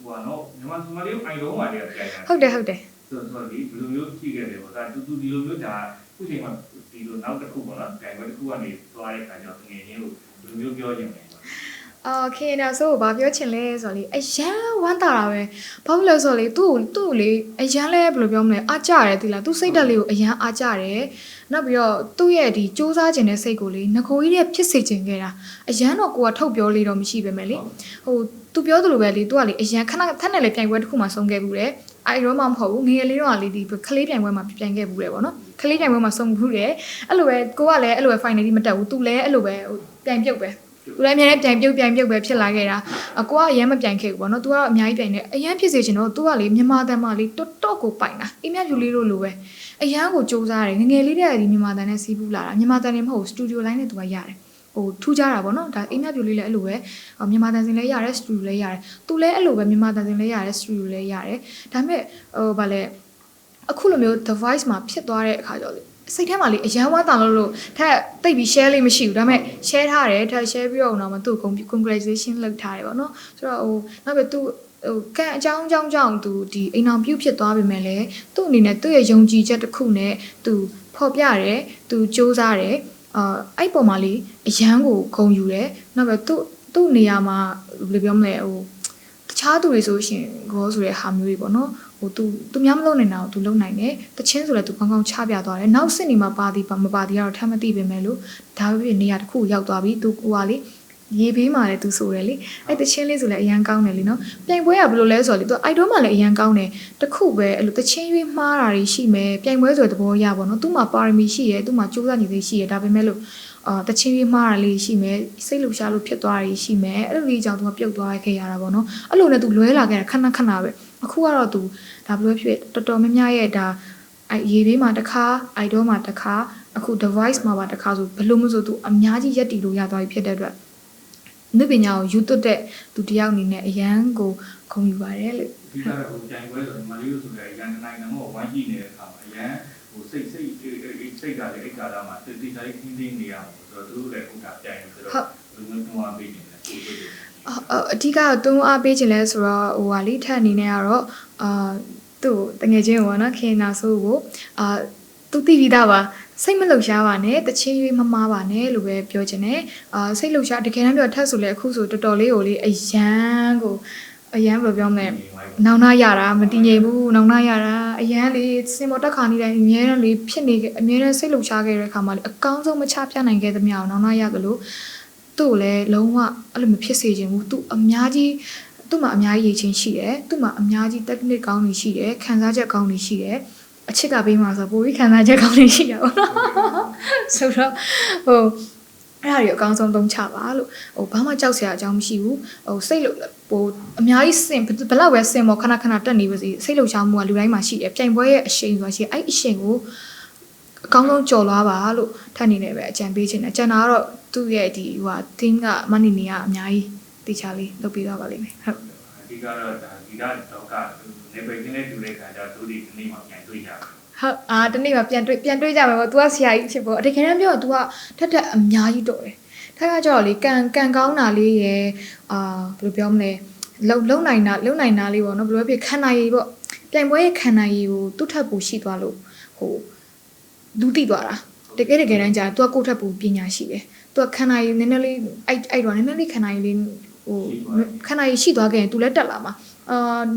ဟိုနော်မြန်မာစမလေးအိုင်လုံးပါတဲ့ကြိုက်တာဟုတ်တယ်ဆိုတော့ဒီဘယ်လိုမျိုးကြည့်ခဲ့တယ်ပေါ့ဒါတူဒီလိုမျိုးဒါခုချိန်မှာဒီလိုနောက်တစ်ခုပေါ့နော်ကြိုင်ဝဲတစ်ခုကနေသွားတဲ့ခါကျတော့ငယ်ချင်းကိုဘယ်လိုမျိုးပြောချင်လဲခင်ဗျာဆိုဘာပြောချင်လဲဆိုတော့လေအရန်ဝမ်းတာတာပဲဘာလို့လဲဆိုတော့လေသူ့လေအရန်လဲဘယ်လိုပြောမလဲအားကြရတယ်သီလားသူစိတ်တက်လေးကိုအရန်အားကြတယ်နောက်ပြီးတော့သူ့ရဲ့ဒီစူးစမ်းခြင်းတဲ့စိတ်ကိုလေငကိုကြီးတဲ့ဖြစ်စေခြင်းခဲ့တာအရန်တော့ကိုကထုတ်ပြောလေးတော့မရှိပဲမဲ့လေဟိုသူပြောသလိုပဲလေသူကလေအရန်ခက်နဲ့လေပြိုင်ပွဲတစ်ခုမှဆုံးခဲ့ဘူးတဲ့အဲ့တော့မှမဟုတ်ဘူးငယ်လေးတော့လေဒီခလေးပြိုင်ပွဲမှာပြိုင်ခဲ့ဘူးတယ်ပေါ့နော်ခလေးပြိုင်ပွဲမှာဆုံးဘူးတယ်အဲ့လိုပဲကိုကလည်းအဲ့လိုပဲ finally မတက်ဘူးသူလည်းအဲ့လိုပဲဟိုပြိုင်ပြုတ်ပဲသူလည်းအများနဲ့ပြိုင်ပြုတ်ပဲဖြစ်လာခဲ့တာကိုကအရန်မပြိုင်ခဲ့ဘူးပေါ့နော်သူကအများကြီးပြိုင်နေအရန်ဖြစ်စေချင်တော့သူကလေမြန်မာတန်မှလေတော့ကိုပိုင်တာအိမ်မြဖြူလေးတို့လိုပဲအရန်ကိုစူးစမ်းတယ်ငယ်လေးတဲ့ဒီမြန်မာတန်နဲ့စီးပူးလာတာမြန်မာတန်နေမဟုတ်စတူဒီယိုလိုင်းနဲ့သူကရတယ်ဟိုထူးကြတာပေါ့နော်ဒါအိမ်မြဖြူလေးလည်းအဲ့လိုပဲမြန်မာတန်စင်လည်းရတယ်စတူဒီယိုလည်းရတယ်သူလည်းအဲ့လိုပဲမြန်မာတန်စင်လည်းရတယ်စတူဒီယိုလည်းရတယ်ဒါပေမဲ့ဟိုဗာလဲအခုလိုမျိုး device မှာဖြစ်သွားတဲ့အခါကျတော့စိတ်ထဲမှာလေအရန်ဝမ်းတာလို့ထက်တိတ်ပြီး share လေးမရှိဘူးဒါပေမဲ့ share ထားတယ်ထက် share ပြီးတော့တော့မှသူ့ congratulation လုပ်ထားတယ်ပေါ့နော်ဆိုတော့ဟိုနောက်ပြီးသူဟိုကန်အကြောင်းသူဒီအိမ်အောင်ပြုတ်ဖြစ်သွားပြီမဲ့လေသူ့အနေနဲ့သူ့ရဲ့ယုံကြည်ချက်တစ်ခုနဲ့သူဖော်ပြတယ်သူစူးစမ်းတယ်အဲ့ပုံမှာလေအရန်ကိုဂုဏ်ယူတယ်နောက်ပြီးသူ့နေရာမှာဘယ်လိုပြောမလဲဟိုတခြားသူတွေဆိုရှင်ကောဆိုတဲ့ဟာမျိုးတွေပေါ့နော်ဟိုသူများမလုပ်နိုင်တာကိုသူလုပ်နိုင်တယ်တချင်းဆိုလည်းသူကောင်းကောင်းချပြသွားတယ်နောက်စစ်နေမှာပါသည်မပါသည်ကတော့ထပ်မသိပေမဲ့လို့ဒါပဲဖြစ်နေရာတစ်ခုရောက်သွားပြီသူကိုကလေရေဘေးမှာလည်းသူဆိုတယ်လေအဲ့တချင်းလေးဆိုလည်းအရန်ကောင်းတယ်လीနော်ပြိုင်ပွဲကဘယ်လိုလဲဆိုတော့လေသူအိုက်ဒိုမှာလည်းအရန်ကောင်းတယ်တခုပဲအဲ့လိုတချင်းရွေးမှားတာတွေရှိမယ်ပြိုင်ပွဲဆိုတဲ့သဘောရပါတော့သူ့မှာပါရမီရှိတယ်သူ့မှာစူးစမ်းနေသေးရှိတယ်ဒါပေမဲ့လို့တချင်းရွေးမှားတာလေးရှိမယ်စိတ်လှုပ်ရှားလို့ဖြစ်သွားတာရှိမယ်အဲ့လိုလေးကြောင့်သူကပြုတ်သွားခဲ့ရတာပေါ့နော်အဲ့လိုနဲ့သူလွဲလာခဲ့တာခဏပဲအခုကတော့သူဒါဘယ်လိုဖြစ်တော်တော်များများရဲ့ဒါရေဘေးမှာတစ်ခါအိုက်ဒိုမှာတစ်ခါအခု device မှာပါတစ်ခါဆိုဘယ်လိုမှဆိုသူအများကြီးရက်တည်လို့ရသွားပြီဖြစ်တဲ့အတွက်နုပညာကိုယူသွတ်တဲ့သူတယောက်အနေနဲ့အရန်ကိုဂုဏ်ယူပါတယ်လို့ဒီကတော့ဟိုကြိုင်ပွဲဆိုမလေးလို့ဆိုတဲ့အရန်နိုင်ငံမှာဝိုင်းကြည့်နေတဲ့အခါမှာအရန်ဟိုစိတ်ကလည်းအဲ့ကာလမှာတိကျလေးခင်းနေရအောင်ဆိုတော့သူတို့လည်းဥက္ကဋ္ဌပြိုင်နေဆိုတော့ဘယ်လိုမျိုးပေးနေလဲအဓိကတုံးအားပေးခြင်းလဲဆိုတော့ဟိုဟာလေးထက်အနေနဲ့ကတော့သူ့တငယ်ချင်းပေါ့နော်ခင်နာဆိုးကိုသူတည်ပြီးသားပါစိတ်မလှုပ်ရှားပါနဲ့တချင်းရွေးမမားပါနဲ့လို့ပဲပြောချင်တယ်စိတ်လှုပ်ရှားတကယ်တမ်းပြောထက်ဆိုလဲအခုဆိုတော်တော်လေးကိုလေအရန်ဘယ်လိုပြောမလဲနောင်နာရတာမတည်ငြိမ်ဘူးနောင်နာရတာအရန်လေးစင်ပေါ်တက်ခါနေတိုင်းအများနဲ့လေးဖြစ်နေအများနဲ့စိတ်လှုပ်ရှားခဲ့တဲ့အခါမှာလေအကောင်းဆုံးမချပြနိုင်ခဲ့သမျှအောင်နောင်နာရသလိုသူ့ကိုလည်းလုံးဝအဲ့လိုမဖြစ်စေချင်ဘူးသူ့မှာအများကြီးရည်ချင်းရှိတယ်သူ့မှာအများကြီး technique ကောင်းတွေရှိတယ်ခံစားချက်ကောင်းတွေရှိတယ်အချစ်ကပေးမှာဆိုပိုပြီးခံစားချက်ကောင်းတွေရှိတာပေါ့နော်ဆိုတော့ဟို အဲ့ဒါတွေအကောင်းဆုံးသုံးချပါလို့ဘာမှကြောက်စရာအကြောင်းမရှိဘူးစိတ်လို့အများကြီးစင်ဘယ်လောက်ပဲစင်မောခဏခဏတက်နေပါစေစိတ်လှုပ်ရှားမှုကလူတိုင်းမှာရှိတယ်ပြိုင်ပွဲရဲ့အရှိန်ဆိုတာရှိအဲ့အရှိန်ကိုအကောင်းဆုံးကြော်လွားပါလို့ထပ်နေတယ်ပဲအကြံပေးခြင်းနဲ့ကျန်တာကတော့သူ့ရဲ့ဒီteam ကမနီနီကအများကြီးတေချာလေးလုပ်ပြီးတော့ပါလိမ့်မယ်ဟုတ်အဓိကတော့ဒီကတော့ကနေပယ်ချင်းနဲ့တူတဲ့ခါကျတော့သူဒီနေ့မှပြန်တွေ့ကြတယ်ဟုတ်တနေ့မှပြန်တွေ့ကြမယ်ပေါ့ तू ကဆရာကြီးဖြစ်ပေါ့တကယ်တမ်းပြောတော့ तू ကထက်အများကြီးတော့တယ်ထက်ကကြောက်လေကန်ကောင်းတာလေးရယ်ဘယ်လိုပြောမလဲလုံနိုင်တာလေးပေါ့နော်ဘယ်လိုဖြစ်ခန္ဓာရည်ပေါ့ပြိုင်ပွဲရဲ့ခန္ဓာရည်ကိုသူ့ထက်ပိုရှိသွားလို့လူတိသွားတာတကယ်တမ်းကြာ तू ကကိုယ့်ထက်ပိုပညာရှိတယ် तू ကခန္ဓာရည်နည်းနည်းလေးအဲ့တော့နည်းနည်းလေးခန္ဓာရည်လေးခန္ဓာရည်ရှိသွားခဲ့ရင် तू လည်းတက်လာမှာ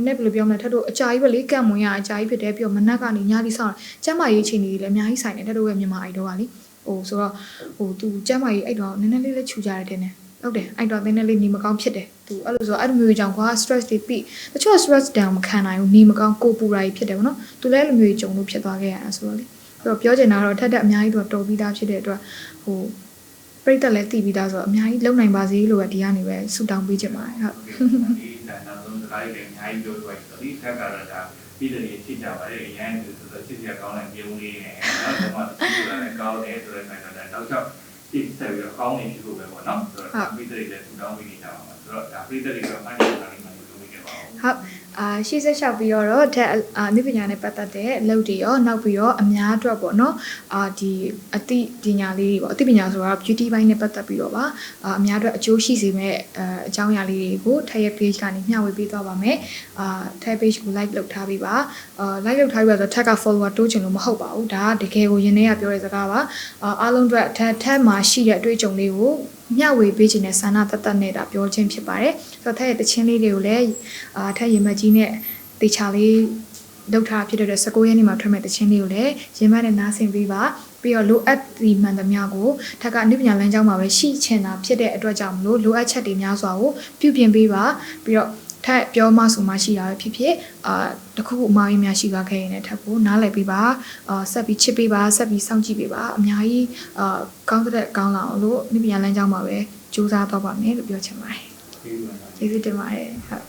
နည်းဘယ်လိုပြောမလဲထက်တို့အကြာကြီးပဲလေကန့်မွန်ရအကြာကြီးဖြစ်တယ်ပြီးတော့မနက်ကနေညကြီးဆောင်းကျမ်းမာရေးချိန်တွေလည်းအများကြီးဆိုင်တယ်ထက်တို့ရဲ့မြန်မာအိုက်တော့ကလေဆိုတော့သူကျမ်းမာရေးအဲ့တော့နည်းနည်းလေးချူကြရတယ်တင်တယ်ဟုတ်တယ်အဲ့တော့နည်းနည်းလေးနေမကောင်းဖြစ်တယ်သူအဲ့လိုဆိုအဲ့လိုမျိုးကြောင့်ကွာ stress တွေပြီးတချို့ stress down မခံနိုင်ဘူးနေမကောင်းကိုပူတာကြီးဖြစ်တယ်ဗောနော်သူလည်းအဲ့လိုမျိုးကြုံလို့ဖြစ်သွားခဲ့ရတာဆိုတော့လေအဲ့တော့ပြောချင်တာတော့ထက်အများကြီးတော့တော်ပြီးသားဖြစ်တဲ့အတွက်ပြိတ္တလည်းတည်ပြီးသားဆိုတော့အများကြီးလုံနိုင်ပါစေလို့ပဲဒီကနေပဲဆုတောင်းပေးချင်ပါတယ်ဟုတ်ဒီနောက်ဆုံးစကားလေးအများကြီးပြောပြဆိုဒီထက်ကတော့ဒါပြည်သူတွေဖြစ်ကြပါတယ်အရင်ကဆိုချစ်စရာကောင်းတဲ့ပြုံးလေးနဲ့နော်ဒီမှာသူကလည်းကောင်းတယ်ဆိုတဲ့နိုင်ငံတော့နောက်ချက်ပြည့်စုံပြီးကောင်းနေပြီလို့ပဲပေါ့နော်ဆိုတော့ပြည်သူတွေလည်းဆုတောင်းပေးနေကြပါမှာဆိုတော့ဒါပြည်သူတွေကမှတ်ရတာလေးမှလုပ်ပေးခဲ့ပါဦးဟုတ်ရှေ့ဆက်လျှောက်ပြီးတော့ဓာတ်အနုပညာနဲ့ပတ်သက်တဲ့အလုပ်တွေရောနောက်ပြီးတော့အများအတွက်ပေါ့နော်ဒီအသိပညာလေးတွေပေါ့အသိပညာဆိုတာ beauty ဘိုင်းနဲ့ပတ်သက်ပြီးတော့ပါအများအတွက်အကျိုးရှိစေမဲ့အကြောင်းအရာလေးတွေကိုထည့်ရ page ကနေမျှဝေပေးသွားပါမယ်ထည့် page ကို like လုပ်ထားပြီးပါ like လုပ်ထားပြီးတော့ထက်က follower တိုးချင်လို့မဟုတ်ပါဘူးဒါကတကယ်ကိုယင်းထဲကပြောတဲ့စကားပါအားလုံးအတွက်ထက်မှာရှိတဲ့အတွေ့အကြုံလေးကိုမျှဝေပေးခြင်းနဲ့ဆန္ဒတတ်နဲ့ဒါပြောခြင်းဖြစ်ပါတယ်ဆိုတော့ထက်ရဲ့တခြင်းလေးတွေကိုလည်းထက်ရင်မကြီးနဲ့တေချာလေးလောက်ထားဖြစ်တဲ့19ရက်နေ့မှာထွက်မဲ့တခြင်းလေးကိုလည်းရင်မနဲ့နားဆင်ပေးပါပြီးတော့လိုအပ်ဒီမှန်သမျှကိုထက်ကအနုပညာလမ်းကြောင်းမှာပဲရှိချင်တာဖြစ်တဲ့အတွက်ကြောင့်မလို့လိုအပ်ချက်တွေများစွာကိုပြုပြင်ပေးပါပြီးတော့ထက်ပြောမှဆိုမှရှိတာပဲဖြစ်ဖြစ်တခုခုအမှားကြီးများရှိသွားခဲ့ရင်လည်းထက်ကိုနားလည်ပေးပါဆက်ပြီးချစ်ပေးပါဆက်ပြီးစောင့်ကြည့်ပေးပါအများကြီးကောင်းတဲ့ကောင်းလာအောင်လို့အနုပညာလမ်းကြောင်းမှာပဲကြိုးစားတော့ပါမယ်လို့ပြောချင်ပါတယ်ကျေးဇူးတင်ပါတယ်ဟုတ်